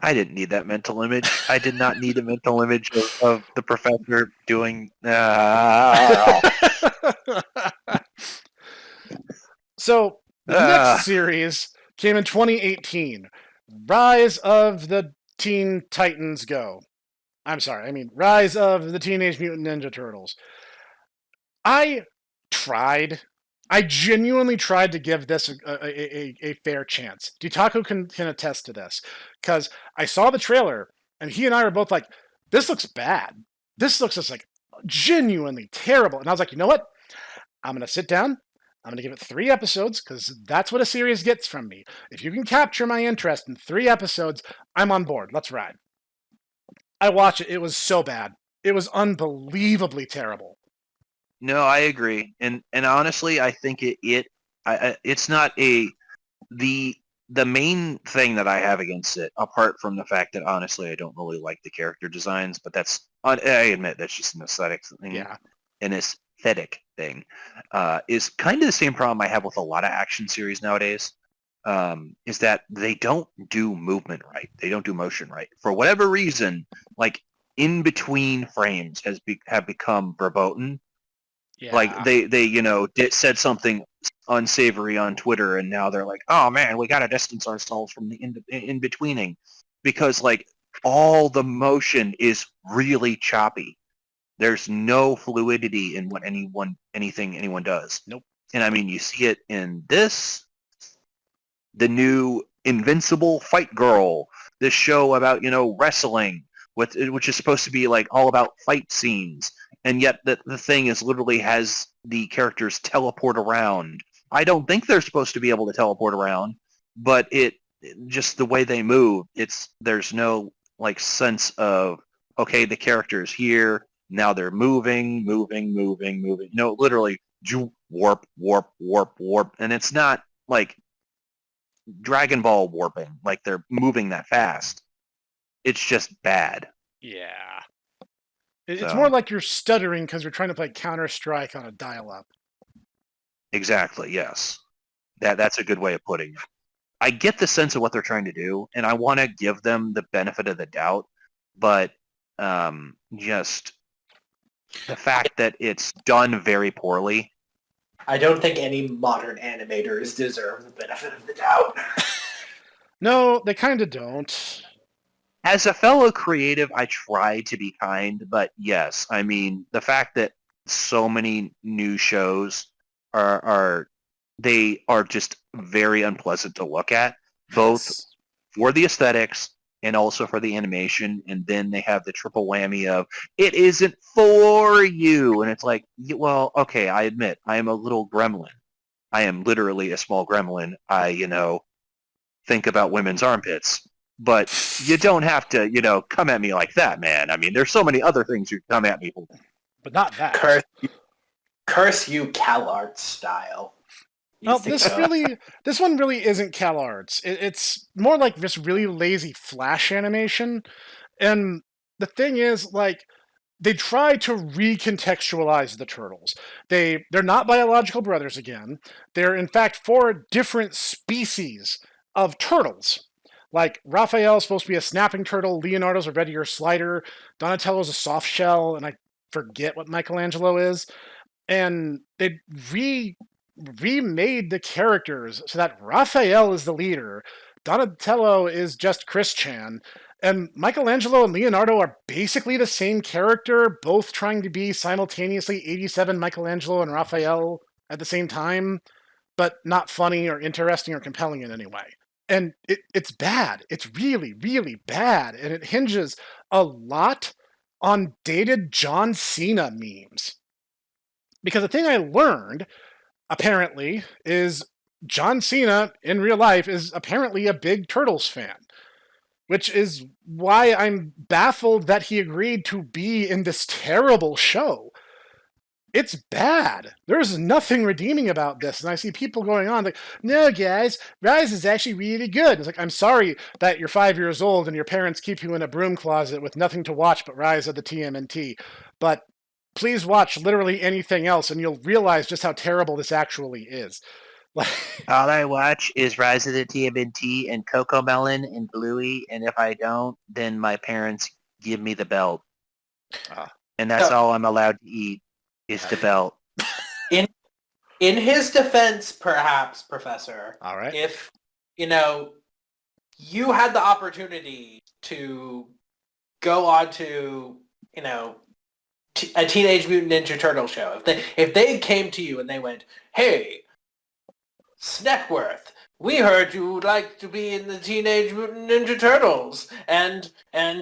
I didn't need that mental image. I did not need a mental image of the professor doing... So, the next series came in 2018. Rise of the Teen Titans Go. I'm sorry, I mean Rise of the Teenage Mutant Ninja Turtles. I genuinely tried to give this a fair chance. Ditaku can attest to this. Because I saw the trailer, and he and I were both like, this looks bad. This looks just like genuinely terrible. And I was like, you know what? I'm going to sit down. I'm going to give it 3 episodes, because that's what a series gets from me. If you can capture my interest in 3 episodes, I'm on board. Let's ride. I watched it. It was so bad. It was unbelievably terrible. No, I agree, and honestly, I think it's not the main thing that I have against it, apart from the fact that honestly I don't really like the character designs, but I admit that's just an aesthetic thing. Yeah, an aesthetic thing is kind of the same problem I have with a lot of action series nowadays. Is that they don't do movement right, they don't do motion right for whatever reason. Like in between frames have become verboten. yeah. Like they said something unsavory on Twitter, and now they're like, oh man, we gotta distance ourselves from the in-betweening, because like all the motion is really choppy. There's no fluidity in anything anyone does. Nope. And I mean, you see it in the new Invincible Fight Girl, this show about wrestling, which is supposed to be like all about fight scenes. And yet the thing is literally has the characters teleport around. I don't think they're supposed to be able to teleport around, but it just the way they move, there's no like sense of, okay, the character's here, now they're moving. Literally warp, warp, warp, warp. And it's not like Dragon Ball warping, like they're moving that fast. It's just bad. Yeah. It's more like you're stuttering because you're trying to play Counter-Strike on a dial-up. Exactly, yes. That's a good way of putting it. I get the sense of what they're trying to do, and I want to give them the benefit of the doubt, but just the fact that it's done very poorly. I don't think any modern animators deserve the benefit of the doubt. No, they kind of don't. As a fellow creative, I try to be kind, but yes, I mean, the fact that so many new shows are just very unpleasant to look at, both for the aesthetics and also for the animation, and then they have the triple whammy of, it isn't for you, and it's like, well, okay, I admit, I am a little gremlin. I am literally a small gremlin. I, think about women's armpits. But you don't have to, come at me like that, man. I mean, there's so many other things you come at me for. But not that. Curse you, CalArts style. Well, this one really isn't CalArts. It's more like this really lazy Flash animation. And the thing is, like, they try to recontextualize the turtles. They're not biological brothers again. They're, in fact, 4 different species of turtles. Like, Raphael's supposed to be a snapping turtle, Leonardo's a red ear slider, Donatello's a soft shell, and I forget what Michelangelo is. And they remade the characters so that Raphael is the leader, Donatello is just Chris Chan, And Michelangelo and Leonardo are basically the same character, both trying to be simultaneously 87 Michelangelo and Raphael at the same time, but not funny or interesting or compelling in any way. And it's bad. It's really, really bad. And it hinges a lot on dated John Cena memes. Because the thing I learned, apparently, is John Cena in real life is apparently a big Turtles fan. Which is why I'm baffled that he agreed to be in this terrible show. It's bad. There's nothing redeeming about this. And I see people going on like, no, guys, Rise is actually really good. It's like, I'm sorry that you're 5 years old and your parents keep you in a broom closet with nothing to watch but Rise of the TMNT. But please watch literally anything else and you'll realize just how terrible this actually is. All I watch is Rise of the TMNT and Coco Melon and Bluey, and if I don't, then my parents give me the belt. And that's all I'm allowed to eat is the belt. In his defense, perhaps, Professor, all right. If, you had the opportunity to go on to, a Teenage Mutant Ninja Turtle show, if they came to you and they went, hey, Snekworth, we heard you would like to be in the Teenage Mutant Ninja Turtles, and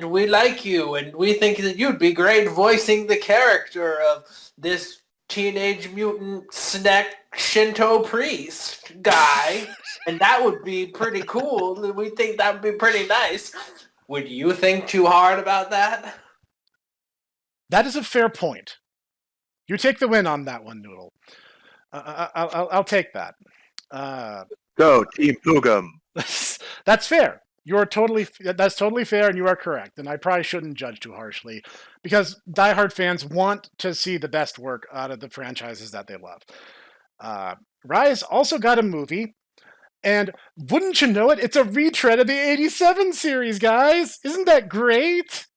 we like you, and we think that you'd be great voicing the character of this Teenage Mutant Snek Shinto priest guy, and that would be pretty cool. We think that would be pretty nice. Would you think too hard about that? That is a fair point. You take the win on that one, Noodle. I'll take that. Go Team Pugum. That's fair. That's totally fair, and you are correct. And I probably shouldn't judge too harshly, because diehard fans want to see the best work out of the franchises that they love. Rise also got a movie, and wouldn't you know it, it's a retread of the '87 series, guys. Isn't that great?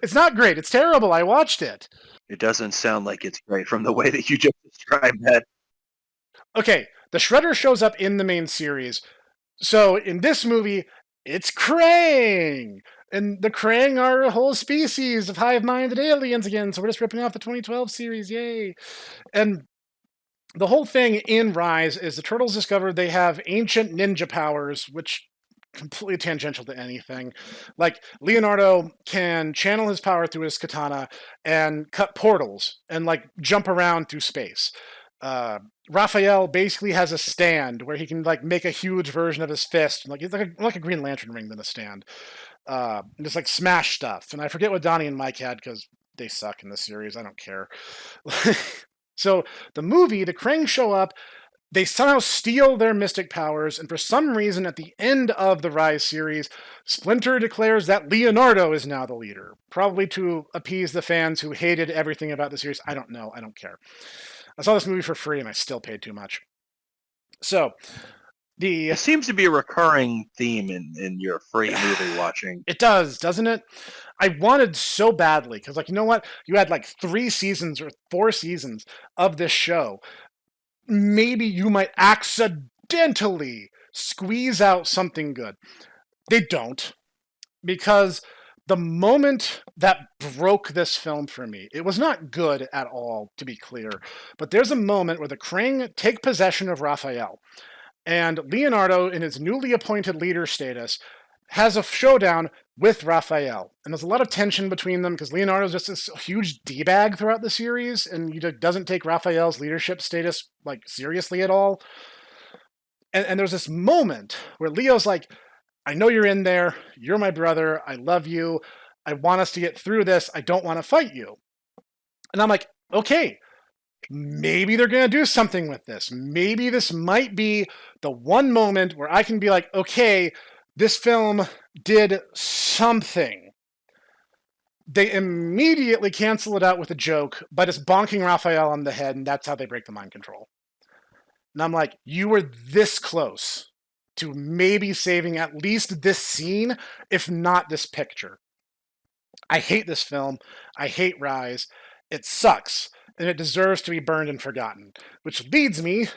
It's not great. It's terrible. I watched it. It doesn't sound like it's great from the way that you just described that. Okay, the Shredder shows up in the main series. So in this movie, it's Krang! And the Krang are a whole species of hive-minded aliens again, so we're just ripping off the 2012 series, yay! And the whole thing in Rise is the Turtles discover they have ancient ninja powers, which completely tangential to anything. Like, Leonardo can channel his power through his katana and cut portals and, jump around through space. Raphael basically has a stand where he can make a huge version of his fist, it's like a Green Lantern ring than a stand, and just smash stuff. And I forget what Donnie and Mike had because they suck in this series. I don't care. So the movie, the Krang show up. They somehow steal their mystic powers, and for some reason, at the end of the Rise series, Splinter declares that Leonardo is now the leader, probably to appease the fans who hated everything about the series. I don't know. I don't care. I saw this movie for free, and I still paid too much. So, it seems to be a recurring theme in your free movie watching. It does, doesn't it? I wanted so badly, because, you know what? You had, 3 seasons or 4 seasons of this show. Maybe you might accidentally squeeze out something good. They don't. Because the moment that broke this film for me, it was not good at all, to be clear, but there's a moment where the Krang take possession of Raphael, and Leonardo, in his newly appointed leader status, has a showdown with Raphael. And there's a lot of tension between them because Leonardo's just this huge D-bag throughout the series, and he doesn't take Raphael's leadership status seriously at all. And there's this moment where Leo's like, I know you're in there. You're my brother. I love you. I want us to get through this. I don't want to fight you. And I'm like, okay, maybe they're going to do something with this. Maybe this might be the one moment where I can be like, okay, this film did something. They immediately cancel it out with a joke by just bonking Raphael on the head, and that's how they break the mind control. And I'm like, you were this close to maybe saving at least this scene, if not this picture. I hate this film. I hate Rise. It sucks, and it deserves to be burned and forgotten. Which leads me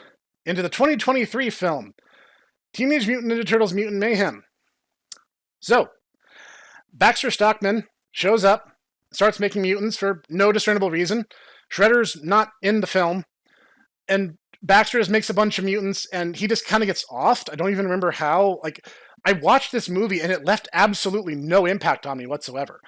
into the 2023 film, Teenage Mutant Ninja Turtles Mutant Mayhem. So, Baxter Stockman shows up, starts making mutants for no discernible reason. Shredder's not in the film, and Baxter just makes a bunch of mutants, and he just kind of gets offed. I don't even remember how. Like, I watched this movie, and it left absolutely no impact on me whatsoever.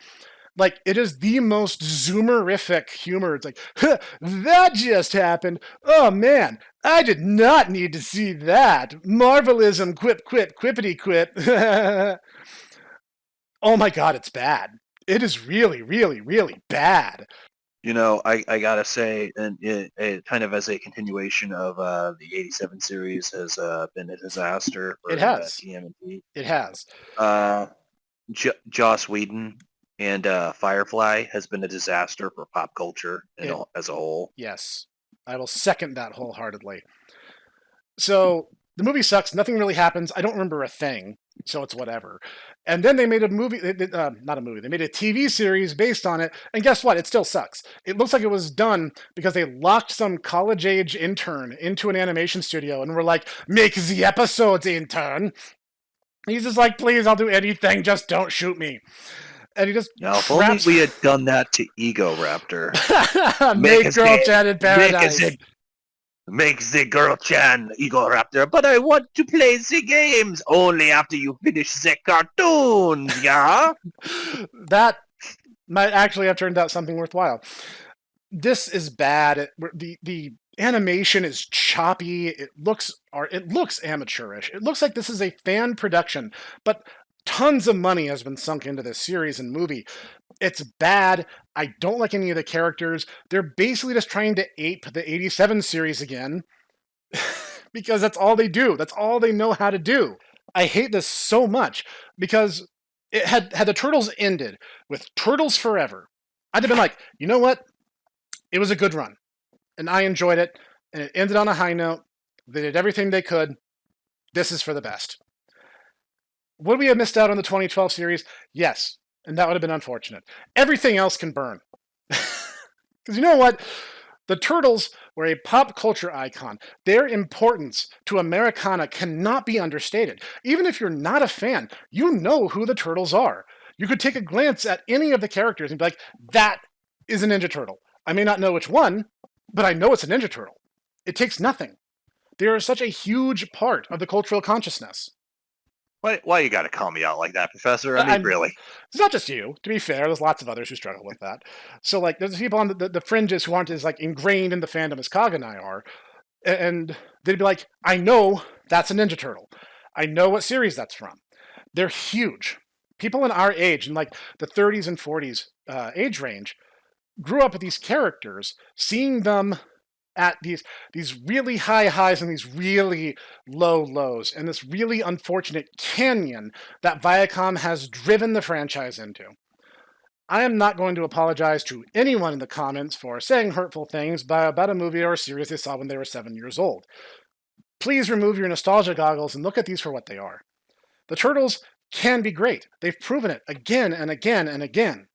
Like, it is the most zoomerific humor. It's like, huh, that just happened. Oh, man, I did not need to see that. Marvelism, quip, quip, quippity, quip. Oh, my God, it's bad. It is really, really, really bad. You know, I gotta say, and it kind of as a continuation of the '87 series has been a disaster for It has. TMNT. It has. Joss Whedon and Firefly has been a disaster for pop culture as a whole. Yes, I will second that wholeheartedly. So the movie sucks. Nothing really happens. I don't remember a thing, so it's whatever. And then they made a movie, not a movie, they made a TV series based on it, and guess what? It still sucks. It looks like it was done because they locked some college-age intern into an animation studio and were like, make the episodes, intern. He's just like, please, I'll do anything, just don't shoot me. And he just now, if only we had done that to Ego Raptor. Make Girl Chan in Paradise. Make the Girl Chan Ego Raptor, but I want to play the games only after you finish the cartoons, yeah? That might actually have turned out something worthwhile. This is bad. The animation is choppy. It looks amateurish. It looks like this is a fan production, but tons of money has been sunk into this series and movie. It's bad. I don't like any of the characters. They're basically just trying to ape the '87 series again because that's all they do. That's all they know how to do. I hate this so much because it had the Turtles ended with Turtles Forever, I'd have been like, you know what? It was a good run, and I enjoyed it, and it ended on a high note. They did everything they could. This is for the best. Would we have missed out on the 2012 series? Yes. And that would have been unfortunate. Everything else can burn. Because you know what? The Turtles were a pop culture icon. Their importance to Americana cannot be understated. Even if you're not a fan, you know who the Turtles are. You could take a glance at any of the characters and be like, that is a Ninja Turtle. I may not know which one, but I know it's a Ninja Turtle. It takes nothing. They are such a huge part of the cultural consciousness. Why you gotta call me out like that, Professor? I mean, really. It's not just you. To be fair, there's lots of others who struggle with that. So, like, there's people on the fringes who aren't as, like, ingrained in the fandom as Kag and I are. And they'd be like, I know that's a Ninja Turtle. I know what series that's from. They're huge. People in our age, in, like, the 30s and 40s age range, grew up with these characters, seeing them at these really high highs and these really low lows, and this really unfortunate canyon that Viacom has driven the franchise into. I am not going to apologize to anyone in the comments for saying hurtful things about a movie or a series they saw when they were 7 years old. Please remove your nostalgia goggles and look at these for what they are. The Turtles can be great. They've proven it again and again and again.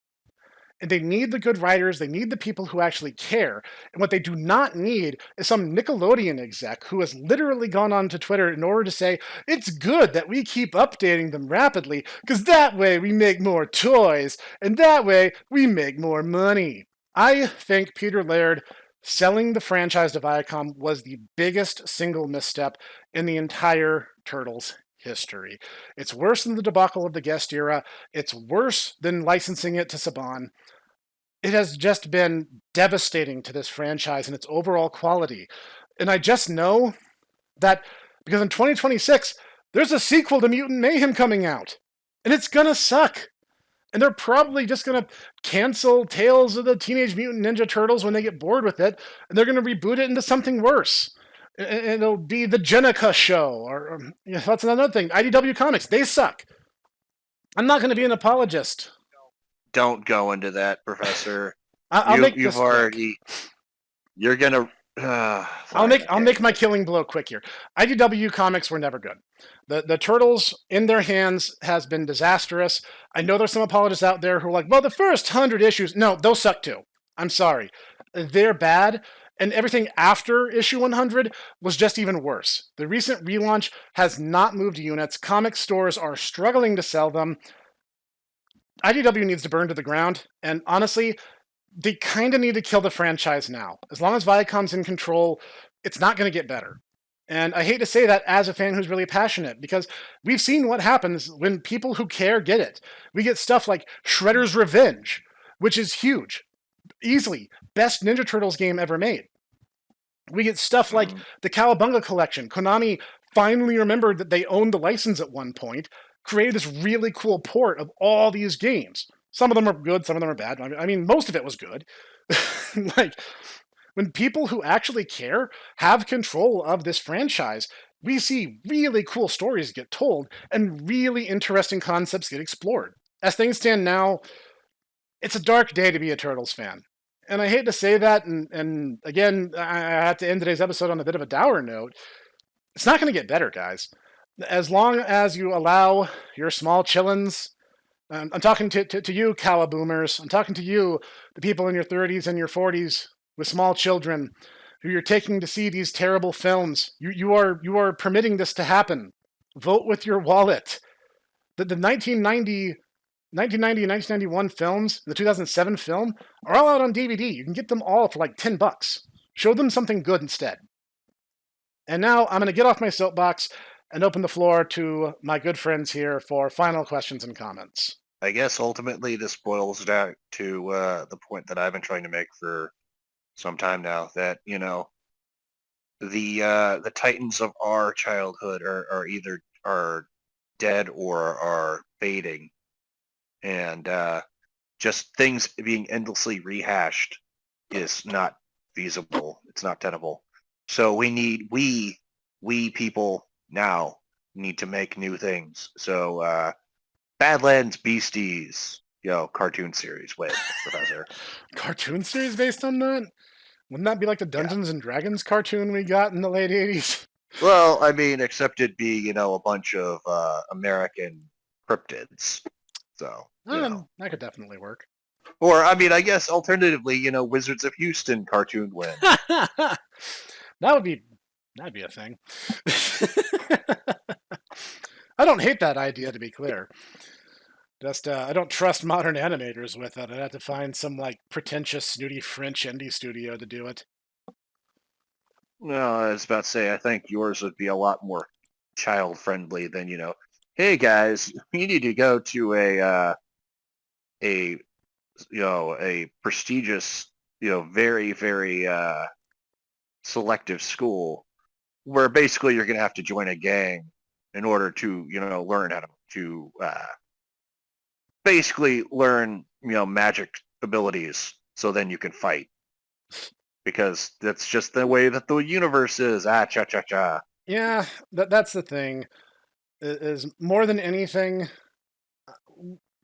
And they need the good writers, they need the people who actually care. And what they do not need is some Nickelodeon exec who has literally gone onto Twitter in order to say, it's good that we keep updating them rapidly, because that way we make more toys, and that way we make more money. I think Peter Laird selling the franchise to Viacom was the biggest single misstep in the entire Turtles history. It's worse than the debacle of the Guest era. It's worse than licensing it to Saban. It has just been devastating to this franchise and its overall quality. And I just know that because in 2026, there's a sequel to Mutant Mayhem coming out. And it's gonna suck. And they're probably just gonna cancel Tales of the Teenage Mutant Ninja Turtles when they get bored with it. And they're gonna reboot it into something worse. And it'll be the Jenica show. Or that's another thing. IDW Comics, they suck. I'm not gonna be an apologist. Don't go into that, Professor. I'll make this already. Quick. You're gonna. I'll make my killing blow quick here. IDW Comics were never good. The Turtles in their hands has been disastrous. I know there's some apologists out there who are like, well, the first 100 issues, no, those suck too. I'm sorry, they're bad, and everything after issue 100 was just even worse. The recent relaunch has not moved units. Comic stores are struggling to sell them. IDW needs to burn to the ground, and honestly, they kind of need to kill the franchise now. As long as Viacom's in control, it's not going to get better. And I hate to say that as a fan who's really passionate, because we've seen what happens when people who care get it. We get stuff like Shredder's Revenge, which is huge. Easily, best Ninja Turtles game ever made. We get stuff like the Cowabunga Collection. Konami finally remembered that they owned the license at one point, created this really cool port of all these games. Some of them are good, some of them are bad. I mean, most of it was good. Like, when people who actually care have control of this franchise, we see really cool stories get told and really interesting concepts get explored. As things stand now, it's a dark day to be a Turtles fan. And I hate to say that, and again, I have to end today's episode on a bit of a dour note. It's not going to get better, guys. As long as you allow your small chillins, I'm talking to you, Kawaboomers, I'm talking to you, the people in your 30s and your 40s with small children, who you're taking to see these terrible films. You are permitting this to happen. Vote with your wallet. The 1990 and 1991 films, the 2007 film, are all out on DVD. You can get them all for like $10. Show them something good instead. And now I'm going to get off my soapbox and open the floor to my good friends here for final questions and comments. I guess ultimately this boils down to the point that I've been trying to make for some time now, that, you know, the titans of our childhood are either dead or are fading. And just things being endlessly rehashed is not feasible. It's not tenable. So we people now need to make new things. So Badlands Beasties, cartoon series. Wait, Professor. Cartoon series based on that? Wouldn't that be like the Dungeons and Dragons cartoon we got in the late 80s? Well, I mean, except it'd be, a bunch of American cryptids. So, that could definitely work. Or, I mean, I guess alternatively, Wizards of Houston cartoon win. That'd be a thing. I don't hate that idea, to be clear. Just, I don't trust modern animators with it. I'd have to find some, like, pretentious, snooty French indie studio to do it. No, I was about to say, I think yours would be a lot more child-friendly than, hey, guys, you need to go to a prestigious, very, very selective school where basically you're going to have to join a gang in order to, learn how to basically learn, magic abilities so then you can fight. Because that's just the way that the universe is. Cha-cha-cha. Yeah, that's the thing. Is more than anything,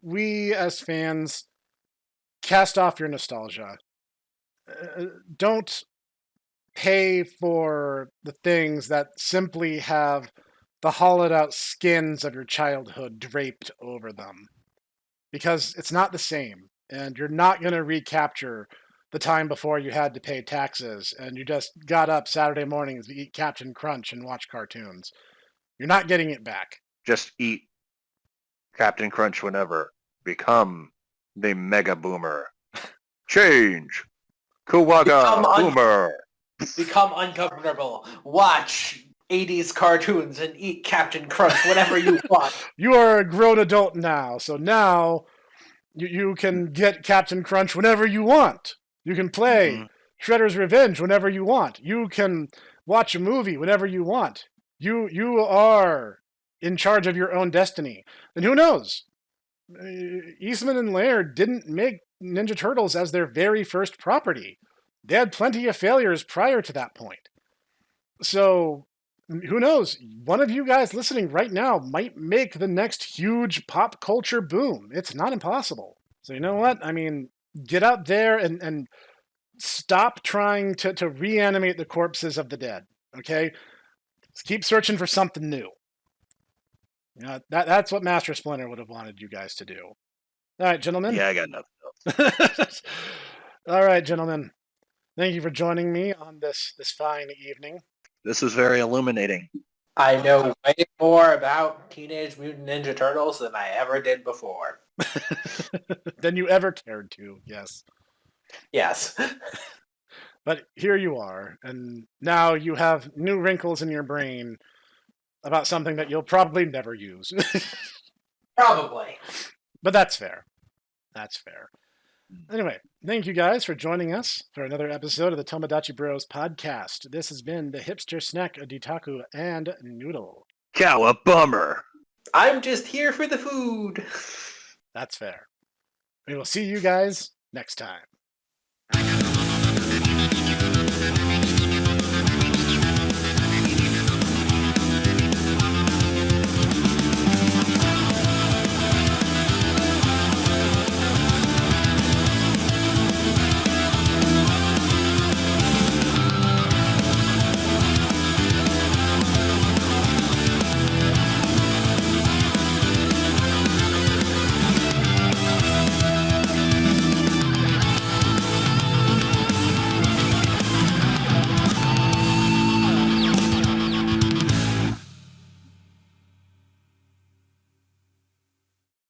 we as fans cast off your nostalgia. Don't pay for the things that simply have the hollowed out skins of your childhood draped over them. Because it's not the same, and you're not going to recapture the time before you had to pay taxes and you just got up Saturday mornings to eat Captain Crunch and watch cartoons. You're not getting it back. Just eat Captain Crunch whenever. Become the mega boomer. Change. Kuwaga boomer. Become uncomfortable. Watch 80s cartoons and eat Captain Crunch whenever you want. You are a grown adult now, so now you can get Captain Crunch whenever you want. You can play Shredder's Revenge whenever you want. You can watch a movie whenever you want. You are in charge of your own destiny. And who knows? Eastman and Laird didn't make Ninja Turtles as their very first property. They had plenty of failures prior to that point. So, who knows? One of you guys listening right now might make the next huge pop culture boom. It's not impossible. So you know what? I mean, get out there and stop trying to reanimate the corpses of the dead, okay? Let's keep searching for something new. That's what Master Splinter would have wanted you guys to do. All right, gentlemen. Yeah, I got nothing else. All right, gentlemen. Thank you for joining me on this fine evening. This was very illuminating. I know way more about Teenage Mutant Ninja Turtles than I ever did before. than you ever cared to, yes. Yes. But here you are, and now you have new wrinkles in your brain about something that you'll probably never use. Probably. But that's fair. That's fair. Anyway, thank you guys for joining us for another episode of the Tomodachi Bros podcast. This has been the Hipster Snek, Ditaku, and Noodle. Cowabummer. I'm just here for the food. That's fair. We will see you guys next time.